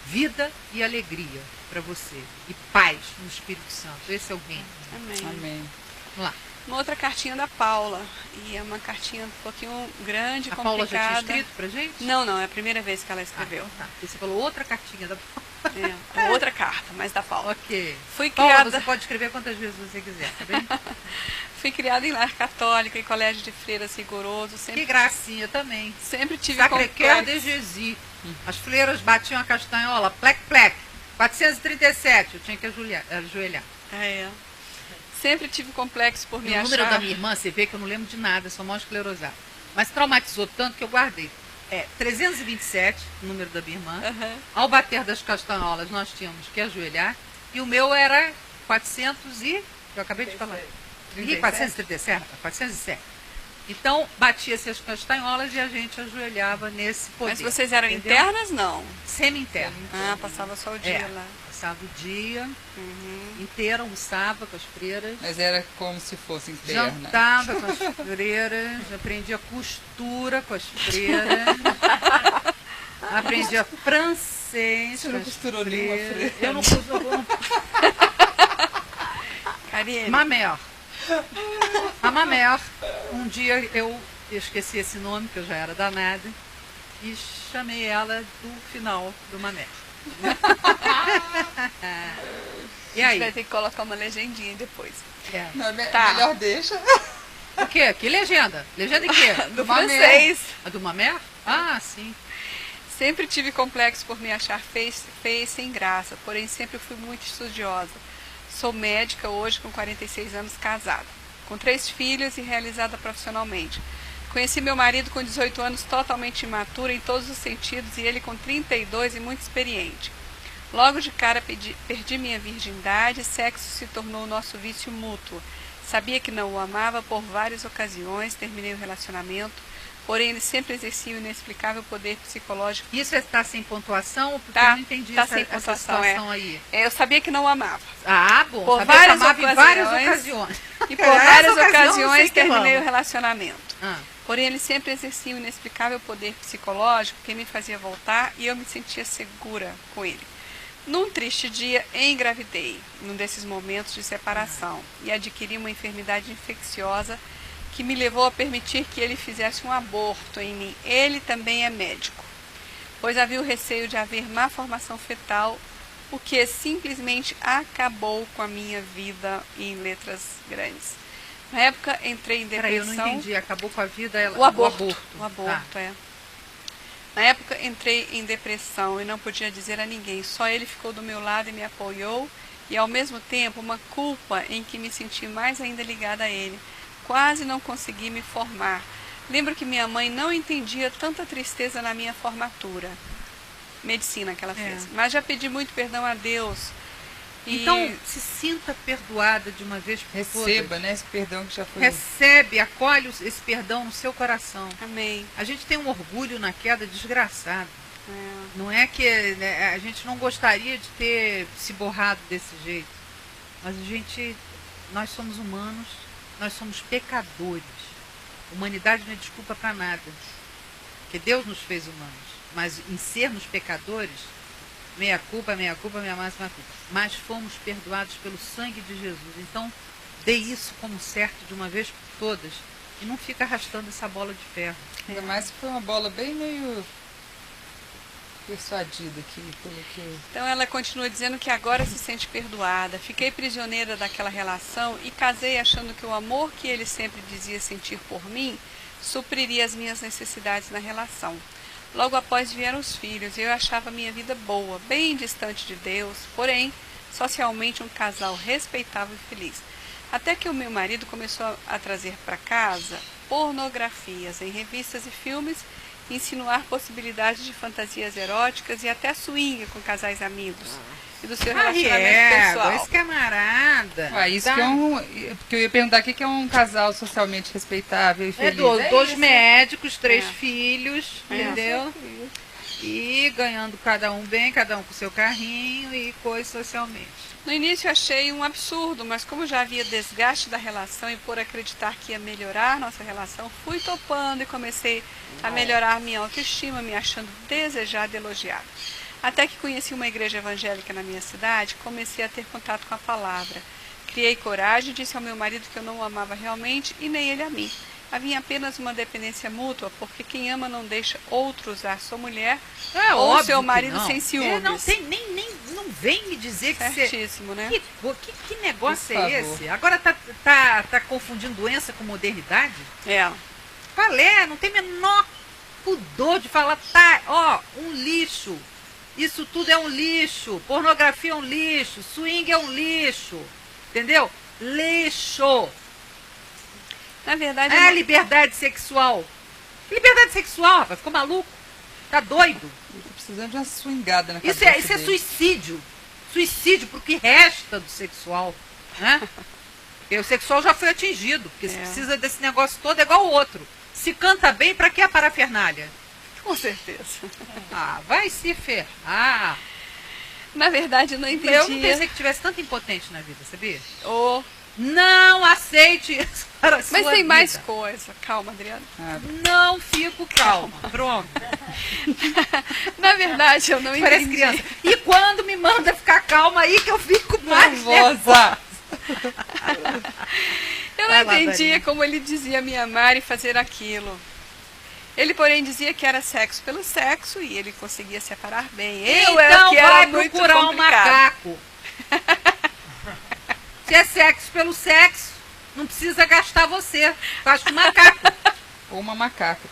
Vida e alegria para você. E paz no Espírito Santo. Esse é o reino. Amém. Amém. Vamos lá. Uma outra cartinha da Paula. E é uma cartinha um pouquinho grande, A complicada. Paula já tinha escrito pra gente? Não, é a primeira vez que ela escreveu. Tá. E você falou outra cartinha da Paula. É uma outra carta, mas da Paula. Ok. Fui Paula, criada, você pode escrever quantas vezes você quiser, tá bem? fui criada em lar católico e colégio de freiras rigoroso. Que Sempre, gracinha também. sempre tive Sacré-Cœur de complexo. Jésus. As freiras batiam a castanhola, plec, plec. 437, eu tinha que ajoelhar. É. Sempre tive complexo por me E o achar. número da minha irmã, você vê que eu não lembro de nada, sou mal esclerosada. Mas traumatizou tanto que eu guardei. 327, o número da minha irmã. Aham. Ao bater das castanholas, nós tínhamos que ajoelhar. E o meu era 400 e... Eu acabei de falar. Ih, 437? 407. Então, batia-se as castanholas e a gente ajoelhava nesse poder. Mas vocês eram entendeu? internas, não? Semi-interna. Ah, passava só o dia lá. Passava o dia Uhum. inteiro, almoçava com as freiras. Mas era como se fosse interna. Jantava com as freiras, aprendia costura com as freiras, aprendia francês Você com não as costurou nenhuma freiras. freira? Eu não costuro. Karine, Ma mère. A ma mère, um dia eu esqueci esse nome, que eu já era danada, e chamei ela do final do ma mère. E a gente aí? vai ter que colocar uma legendinha depois. É. Não, Tá. melhor deixa. O quê? Que legenda? Legenda em quê? Do Mamé. francês. A do Mamé? Ah, sim. Sempre tive complexo por me achar feia e sem graça, porém sempre fui muito estudiosa. Sou médica hoje com 46 anos, casada, com 3 filhos e realizada profissionalmente. Conheci meu marido com 18 anos, totalmente imaturo em todos os sentidos, e ele com 32 e muito experiente. Logo de cara perdi minha virgindade e sexo se tornou o nosso vício mútuo. Sabia que não o amava por várias ocasiões, terminei o relacionamento, porém ele sempre exercia o inexplicável poder psicológico. Isso está sem pontuação? Porque Tá, eu não entendi tá essa, sem essa pontuação, situação aí. Eu sabia que não o amava. Ah, bom. Por Sabia que várias amava em várias ocasiões. ocasiões. E por Essa várias ocasião eu sei ocasiões que eu terminei amo. o relacionamento. Ah, Porém, ele sempre exercia o inexplicável poder psicológico que me fazia voltar e eu me sentia segura com ele. Num triste dia, engravidei, num desses momentos de separação, e adquiri uma enfermidade infecciosa que me levou a permitir que ele fizesse um aborto em mim. Ele também é médico, pois havia o receio de haver má formação fetal, o que simplesmente acabou com a minha vida em letras grandes. Na época, entrei em peraí, eu depressão. não entendi. Acabou com a vida ela. O aborto. O Tá. aborto, é. Na época, entrei em depressão e não podia dizer a ninguém. Só ele ficou do meu lado e me apoiou. E, ao mesmo tempo, uma culpa em que me senti mais ainda ligada a ele. Quase não consegui me formar. Lembro que minha mãe não entendia tanta tristeza na minha formatura. Medicina que ela fez. Mas já pedi muito perdão a Deus. E Então, se sinta perdoada de uma vez por todas. Receba, né? Esse perdão que já foi. Recebe, acolhe esse perdão no seu coração. amém. A gente tem um orgulho na queda desgraçado. É. Não é que né, a gente não gostaria de ter se borrado desse jeito. Mas nós somos humanos, nós somos pecadores. Humanidade não é desculpa para nada. Porque Deus nos fez humanos. Mas em sermos pecadores, meia culpa, minha máxima culpa. Mas fomos perdoados pelo sangue de Jesus. Então, dê isso como certo de uma vez por todas. E não fica arrastando essa bola de ferro. Ainda mais que foi uma bola bem meio persuadida aqui, pelo que. Então ela continua dizendo que agora se sente perdoada. Fiquei prisioneira daquela relação e casei achando que o amor que ele sempre dizia sentir por mim supriria as minhas necessidades na relação. Logo após vieram os filhos e eu achava minha vida boa, bem distante de Deus, porém, socialmente um casal respeitável e feliz. Até que o meu marido começou a trazer para casa pornografias em revistas e filmes, insinuar possibilidades de fantasias eróticas e até swing com casais amigos e do seu relacionamento pessoal. Esse camarada. Ah, isso Tá? que é um. Porque eu ia perguntar o que é um casal socialmente respeitável e É feliz. dois médicos, 3 É. filhos, É. entendeu? E ganhando cada um bem, cada um com seu carrinho e coisa socialmente. No início achei um absurdo, mas como já havia desgaste da relação e por acreditar que ia melhorar nossa relação, fui topando e comecei a melhorar minha autoestima, me achando desejada e elogiada. Até que conheci uma igreja evangélica na minha cidade, comecei a ter contato com a palavra. Criei coragem e disse ao meu marido que eu não o amava realmente e nem ele a mim. Havia apenas uma dependência mútua, porque quem ama não deixa outro usar sua mulher ou óbvio seu que marido não. sem ciúmes. Não tem não vem me dizer que você... Certíssimo, né? Que negócio Por é favor. esse? Agora tá confundindo doença com modernidade? É. Qual é? Não tem menor pudor de falar, tá, ó, um lixo. Isso tudo é um lixo. Pornografia é um lixo. Swing é um lixo. Entendeu? Lixo. Na verdade, É liberdade sexual. Liberdade sexual, rapaz. Ficou maluco? Tá doido? Tô precisando de uma swingada na Isso cabeça é dele. suicídio. Suicídio pro que resta do sexual. Né? Porque o sexual já foi atingido. Porque se precisa desse negócio todo, é igual o outro. Se canta bem, pra que a parafernália? com certeza. Ah, vai se ferrar. Na verdade, eu não entendi. Eu não pensei que tivesse tanto impotente na vida, sabia? Oh, Não aceite isso para a sua mas tem vida. mais coisa. Calma, Adriana. Ah, Não fico calma. Pronto. Na verdade, eu não Parece entendi. criança. E quando me manda ficar calma aí que eu fico mais nervosa. Eu Vai não lá, entendia Dani. como ele dizia me amar e fazer aquilo. Ele, porém, dizia que era sexo pelo sexo e ele conseguia separar bem. Eu era Então que era vai muito procurar um complicado. macaco. Se é sexo pelo sexo, não precisa gastar você. Faz com macaco. Ou uma macaca.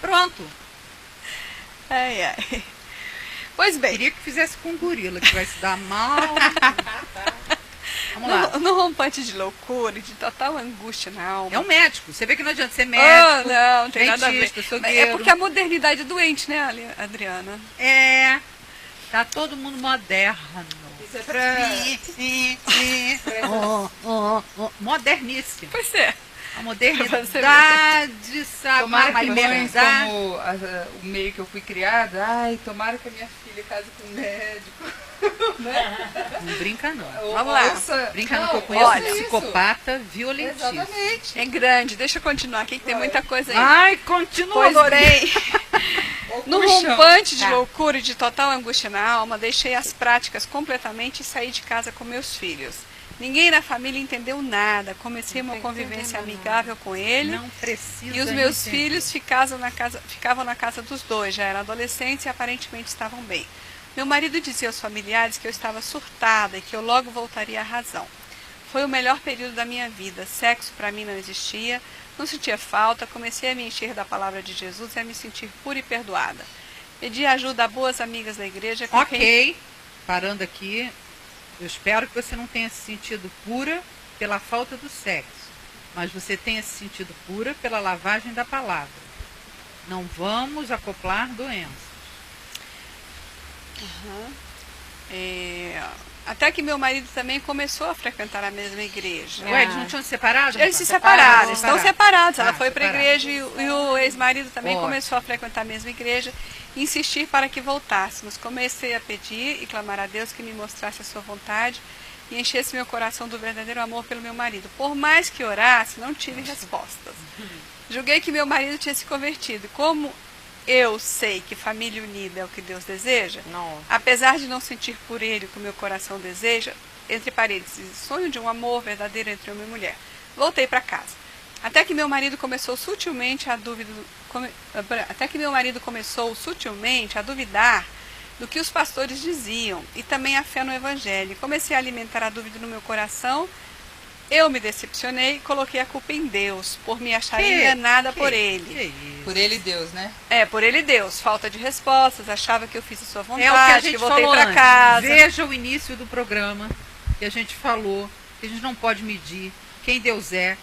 Pronto. Ai, ai. Pois bem, Queria que fizesse com um gorila, que vai se dar mal. Vamos lá. no rompante de loucura e de total angústia na alma. É um médico. Você vê que não adianta ser Oh, médico. não tem nada a ver. dentista, Mas açougueiro. é porque a modernidade é doente, né, Adriana? É. Tá todo mundo moderno. Isso é pra... Moderníssimo. Pois é. A modernidade, sabe? Tomara Uma que mães liberdade. como o meio que eu fui criada, ai, tomara que a minha filha case com um médico. Não brinca, não. Vamos lá. Brinca não, que eu Não, conheço olha, um psicopata violentíssimo. Exatamente. É grande. Deixa eu continuar aqui que tem muita coisa aí. Ai, continua, Pois Lorena. bem, no puxão. rompante de Tá. loucura e de total angústia na alma, deixei as práticas completamente e saí de casa com meus filhos. Ninguém na família entendeu nada. Comecei uma convivência amigável com ele. Não precisa E os meus entender. filhos ficavam na casa dos dois, já eram adolescentes e aparentemente estavam bem. Meu marido dizia aos familiares que eu estava surtada e que eu logo voltaria à razão. Foi o melhor período da minha vida. Sexo para mim não existia, não sentia falta, comecei a me encher da palavra de Jesus e a me sentir pura e perdoada. Pedi ajuda a boas amigas da igreja com quem... Ok, parando aqui, eu espero que você não tenha se sentido pura pela falta do sexo, mas você tenha se sentido pura pela lavagem da palavra. Não vamos acoplar doenças. Até que meu marido também começou a frequentar a mesma igreja. Ué, eles não tinham se separado? Eles se rapaz? separaram, estão separados. Ela Ah, foi para a separados. igreja e o ex-marido também Ótimo. começou a frequentar a mesma igreja e insistir para que voltássemos. Comecei a pedir e clamar a Deus que me mostrasse a sua vontade e enchesse meu coração do verdadeiro amor pelo meu marido. Por mais que orasse, não tive respostas. Julguei que meu marido tinha se convertido. Como eu sei que família unida é o que Deus deseja, Nossa. apesar de não sentir por ele o que o meu coração deseja, entre parênteses, sonho de um amor verdadeiro entre homem e mulher, voltei para casa. Até que meu marido começou sutilmente a duvidar do que os pastores diziam e também a fé no evangelho. Comecei a alimentar a dúvida no meu coração. Eu me decepcionei e coloquei a culpa em Deus por me achar enganada por ele. Que isso? Por ele Deus, né? Por ele Deus. Falta de respostas, achava que eu fiz a sua vontade, É o que a gente voltei falou para antes. casa. Veja o início do programa que a gente falou, que a gente não pode medir quem Deus é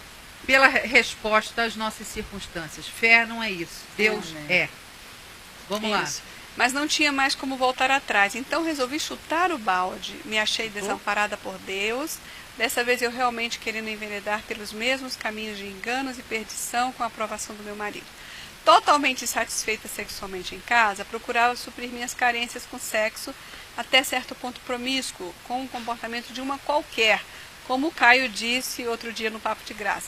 pela resposta às nossas circunstâncias. Fé não é isso. Deus Amém. é. Vamos lá. Isso. Mas não tinha mais como voltar atrás. Então resolvi chutar o balde. Me achei desamparada por Deus. Dessa vez eu realmente querendo enveredar pelos mesmos caminhos de enganos e perdição com a aprovação do meu marido. Totalmente insatisfeita sexualmente em casa, procurava suprir minhas carências com sexo até certo ponto promíscuo, com o comportamento de uma qualquer, como o Caio disse outro dia no Papo de Graça.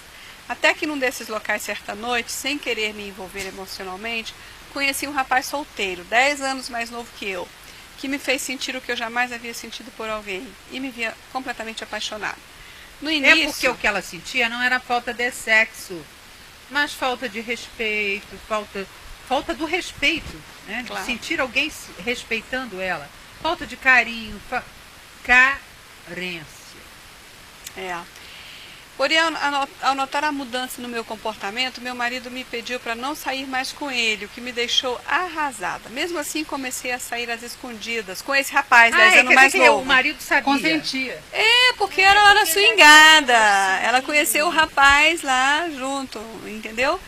Até que num desses locais certa noite, sem querer me envolver emocionalmente, conheci um rapaz solteiro, 10 anos mais novo que eu, que me fez sentir o que eu jamais havia sentido por alguém e me via completamente apaixonado. No início. É porque o que ela sentia não era falta de sexo, mas falta de respeito, falta do respeito, né? De Claro. sentir alguém respeitando ela. Falta de carinho, carência. É. Porém, ao notar a mudança no meu comportamento, meu marido me pediu para não sair mais com ele, o que me deixou arrasada. Mesmo assim, comecei a sair às escondidas com esse rapaz, 10 anos mais novo. O marido sabia. Consentia. É, porque era lá na swingada. Ela conheceu o rapaz lá junto, entendeu?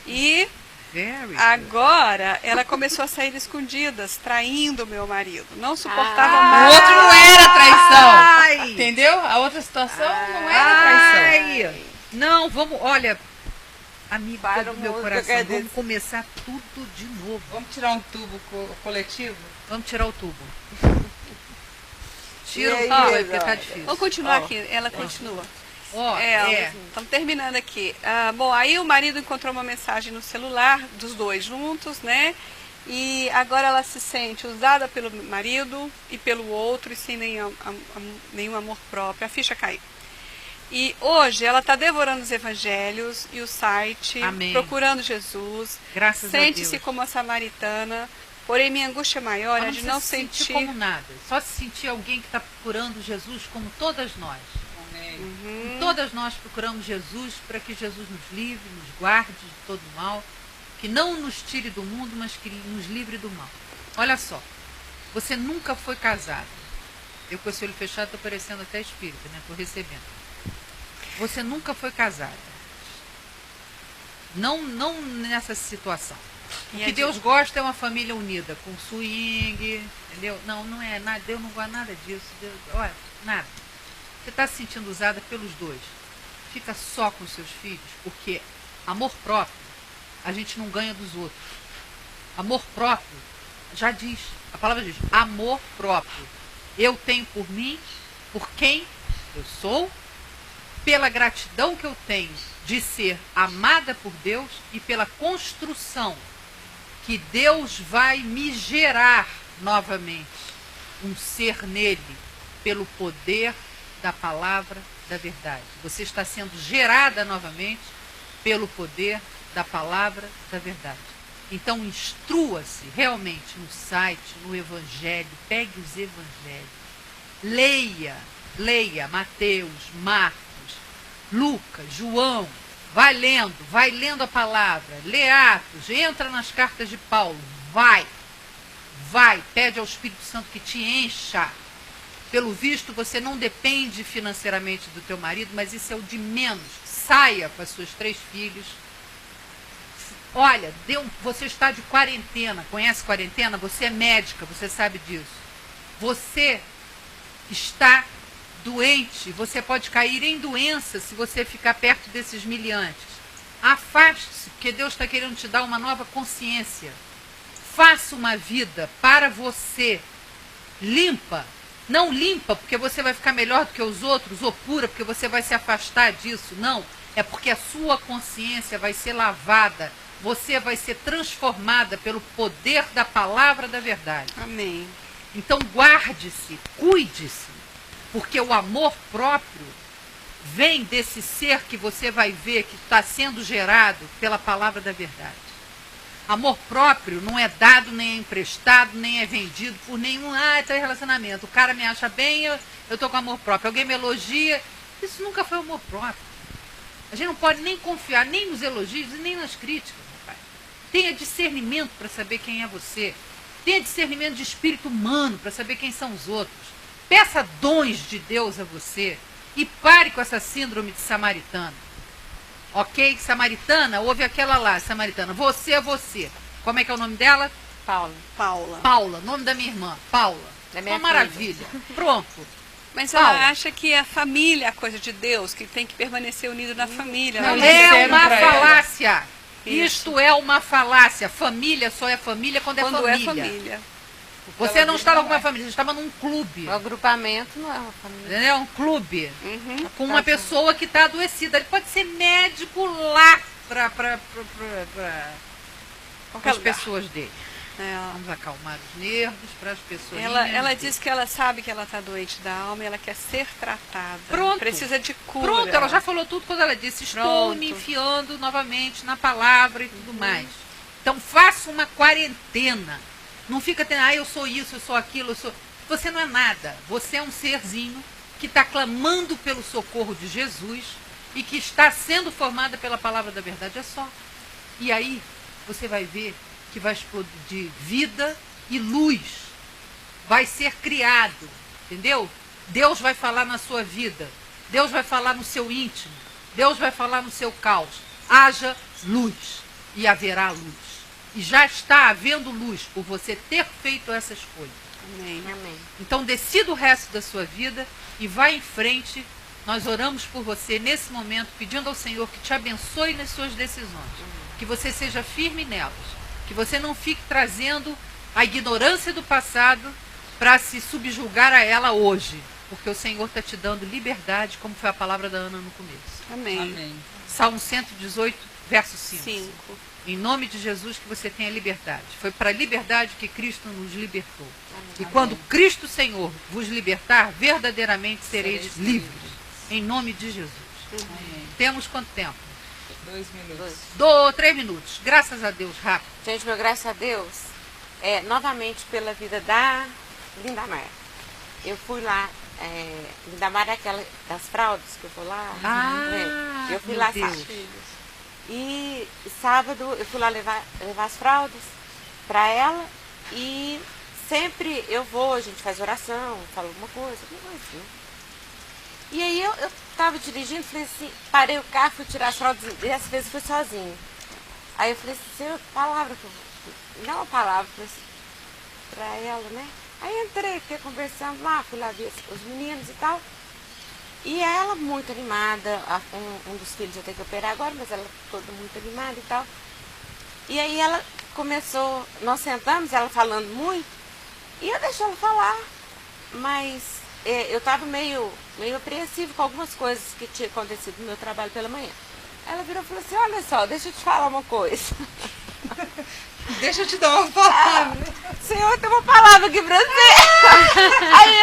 E Very good. agora ela começou a sair escondidas, traindo meu marido. Não suportava O mais. outro não era traição. Ai. Entendeu? A outra situação não era traição. Ai, não, vamos, olha, amiga Para do o meu mundo, coração, cadê vamos esse? começar tudo de novo. Vamos tirar um tubo coletivo? Vamos tirar o tubo. Tira E o aí, tubo aí, Isa? porque tá difícil. Vamos continuar Ó. aqui, ela continua. Ó, é. Estamos terminando aqui. Bom, aí o marido encontrou uma mensagem no celular dos dois juntos, né? E agora ela se sente usada pelo marido e pelo outro e sem nenhum amor próprio. A ficha caiu. E hoje ela está devorando os evangelhos e o site, Amém. procurando Jesus. Graças a Sente-se Deus. como a samaritana. Porém, minha angústia maior é Ela de não se sentir sentir. como nada. Só se sentir alguém que está procurando Jesus como todas nós. Amém. Uhum. Todas nós procuramos Jesus para que Jesus nos livre, nos guarde de todo mal, que não nos tire do mundo, mas que nos livre do mal. Olha só, você nunca foi casado. Eu com esse olho fechado estou parecendo até espírita, né? Estou recebendo. Você nunca foi casada. Não nessa situação. O E que a Deus gosta é uma família unida, com swing, entendeu? Não é nada, Deus não gosta nada disso. Deus, olha, nada. Você está se sentindo usada pelos dois. Fica só com os seus filhos, porque amor próprio a gente não ganha dos outros. Amor próprio, já diz, a palavra diz, amor próprio. Eu tenho por mim, por quem eu sou, pela gratidão que eu tenho de ser amada por Deus e pela construção que Deus vai me gerar novamente, um ser nele, pelo poder da palavra da verdade. Você está sendo gerada novamente pelo poder da palavra da verdade. Então, instrua-se realmente no site, no Evangelho, pegue os Evangelhos, leia Mateus, Marcos, Lucas, João, vai lendo a palavra, lê Atos, entra nas cartas de Paulo, vai, pede ao Espírito Santo que te encha. Pelo visto, você não depende financeiramente do teu marido, mas isso é o de menos. Saia com as suas 3 filhos. Olha, você está de quarentena. Conhece quarentena? Você é médica, você sabe disso. Você está doente, você pode cair em doença se você ficar perto desses miliantes. Afaste-se, porque Deus está querendo te dar uma nova consciência. Faça uma vida para você limpa. Não limpa porque você vai ficar melhor do que os outros, ou pura porque você vai se afastar disso. Não, é porque a sua consciência vai ser lavada. Você vai ser transformada pelo poder da palavra da verdade. Amém. Então guarde-se, cuide-se, porque o amor próprio vem desse ser que você vai ver que está sendo gerado pela palavra da verdade. Amor próprio não é dado, nem é emprestado, nem é vendido por nenhum relacionamento. O cara me acha bem, eu estou com amor próprio. Alguém me elogia, isso nunca foi amor próprio. A gente não pode nem confiar nem nos elogios e nem nas críticas, meu pai. Tenha discernimento para saber quem é você. Tenha discernimento de espírito humano para saber quem são os outros. Peça dons de Deus a você e pare com essa síndrome de samaritana. Ok? Samaritana, houve aquela lá, samaritana. Você é você. Como é que é o nome dela? Paula. Paula, nome da minha irmã, Paula. Da minha Uma maravilha. Pronto. Mas Paula. ela acha que a família é a coisa de Deus, que tem que permanecer unido na família. Não, Ela isso É disseram uma pra ela. falácia. Isso. Isto é uma falácia. Família só é família quando é quando família. é família. Você não estava com uma família, você estava num clube. O agrupamento não é uma família. Entendeu? Um clube. Uhum. Com uma pessoa que está adoecida. Ele pode ser médico lá para Qualquer as lugar. pessoas dele. Vamos acalmar os nervos para as pessoas. Ela diz que ela sabe que ela está doente da alma e ela quer ser tratada. Pronto. Precisa de cura. Pronto, ela já falou tudo quando ela disse: estou Pronto. me enfiando novamente na palavra e tudo mais. Então faça uma quarentena. Não fica tendo, eu sou isso, eu sou aquilo, eu sou. Você não é nada. Você é um serzinho que está clamando pelo socorro de Jesus e que está sendo formada pela palavra da verdade. É só. E aí você vai ver que vai explodir vida e luz. Vai ser criado, entendeu? Deus vai falar na sua vida. Deus vai falar no seu íntimo. Deus vai falar no seu caos. Haja luz e haverá luz. E já está havendo luz por você ter feito essa escolha. Amém. Amém. Então decida o resto da sua vida e vá em frente. Nós oramos por você nesse momento, pedindo ao Senhor que te abençoe nas suas decisões. Que você seja firme nelas. Que você não fique trazendo a ignorância do passado para se subjugar a ela hoje. Porque o Senhor está te dando liberdade, como foi a palavra da Ana no começo. Amém. Amém. Salmo 118, verso 5. 5. Em nome de Jesus que você tenha liberdade. Foi para a liberdade que Cristo nos libertou. E quando Cristo Senhor vos libertar, verdadeiramente sereis livres. Em nome de Jesus. Amém. Temos quanto tempo? 2 minutos. 3 minutos. Graças a Deus, rápido. Gente, meu graças a Deus, novamente pela vida da Lindamar. Eu fui lá, Lindamar é aquela das fraldas que eu vou lá. Eu fui meu lá Deus. sábado. E sábado eu fui lá levar as fraldas para ela e sempre eu vou, a gente faz oração, fala alguma coisa assim. E aí eu tava dirigindo, falei assim, parei o carro, fui tirar as fraldas, e dessa vez eu fui sozinha. Aí eu falei assim, Senhor, palavra que eu vou, dá uma palavra pra ela, né? Aí entrei, fiquei conversando lá, fui lá ver os meninos e tal. E ela muito animada, um dos filhos eu tenho que operar agora, mas ela toda muito animada e tal. E aí ela começou, nós sentamos, ela falando muito, e eu deixei ela falar, mas eu estava meio apreensiva com algumas coisas que tinha acontecido no meu trabalho pela manhã. Ela virou e falou assim, olha só, deixa eu te falar uma coisa. Deixa eu te dar uma palavra. Senhor, tem uma palavra aqui pra você. Aí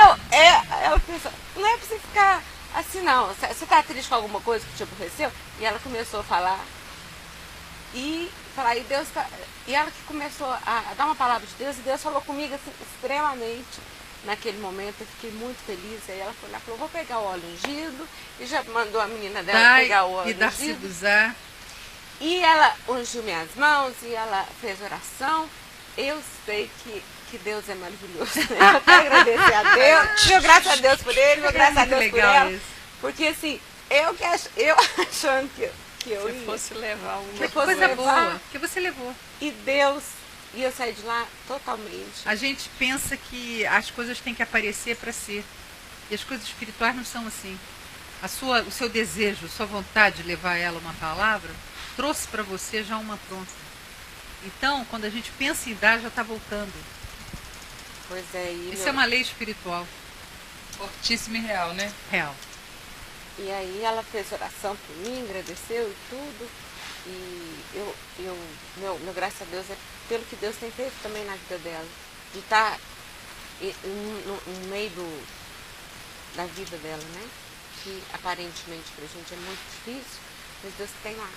ela pensou, não é pra você ficar assim não, você tá triste com alguma coisa que te aborreceu? E ela começou a falar, e Deus e ela que começou a dar uma palavra de Deus, e Deus falou comigo assim, extremamente. Naquele momento eu fiquei muito feliz. Aí ela foi lá e falou, vou pegar o óleo ungido. E já mandou a menina dela pegar o óleo ungido. usar. E ela ungiu minhas mãos e ela fez oração. Eu sei que Deus é maravilhoso. Né? Eu quero agradecer a Deus. Meu graças a Deus por ele, meu graças a Deus por ela. Isso. Porque assim, eu achando que eu ia. Fosse levar um... Que fosse coisa levar. boa que você levou. E Deus, e eu saí de lá totalmente. A gente pensa que as coisas têm que aparecer para ser. E as coisas espirituais não são assim. O seu desejo, a sua vontade de levar a ela uma palavra, trouxe para você já uma pronta. Então, quando a gente pensa em dar, já está voltando. Pois é. Isso é uma lei espiritual, Fortíssimo e real, né? real. E aí ela fez oração por mim, agradeceu e tudo. E meu graças a Deus é pelo que Deus tem feito também na vida dela. De estar no meio da vida dela, né? Que aparentemente pra gente é muito difícil, mas Deus tem lá,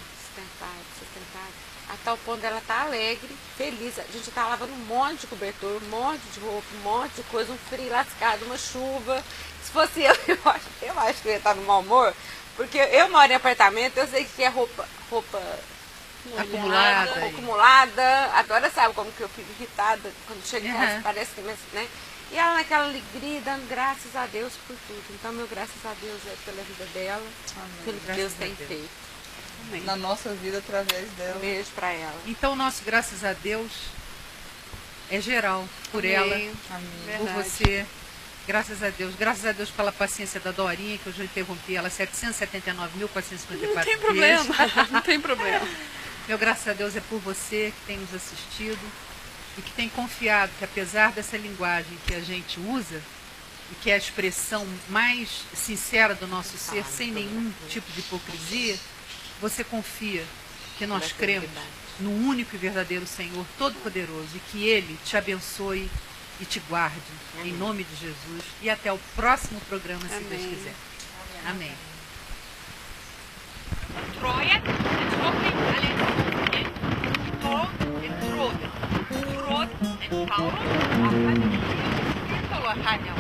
sustentado. A tal ponto dela tá alegre, feliz. A gente tá lavando um monte de cobertor, um monte de roupa, um monte de coisa, um frio lascado, uma chuva. Se fosse eu acho que eu ia estar no mau humor, porque eu moro em apartamento, eu sei que é roupa acumulada. Agora sabe como que eu fico irritada quando chego em casa, parece que, né? E ela naquela alegria, dando graças a Deus por tudo. Então, meu graças a Deus é pela vida dela, pelo que Deus tem feito. Amém. Na nossa vida, através dela. Um beijo pra ela. Então, nosso graças a Deus é geral, por Amém. ela, Amém. por Verdade. você. Graças a Deus. Graças a Deus pela paciência da Dorinha, que eu já interrompi ela 779.454 Não tem vezes. problema, não tem problema. Meu graças a Deus é por você que tem nos assistido e que tem confiado que apesar dessa linguagem que a gente usa, e que é a expressão mais sincera do nosso ser, sem nenhum tipo de hipocrisia, você confia que nós cremos no único e verdadeiro Senhor Todo-Poderoso e que Ele te abençoe e te guarde, em nome de Jesus. E até o próximo programa, se Deus Amém. quiser. Amém. Trojan and Hoffing alle Tor and Troden. Trod and Paulo are Hanya.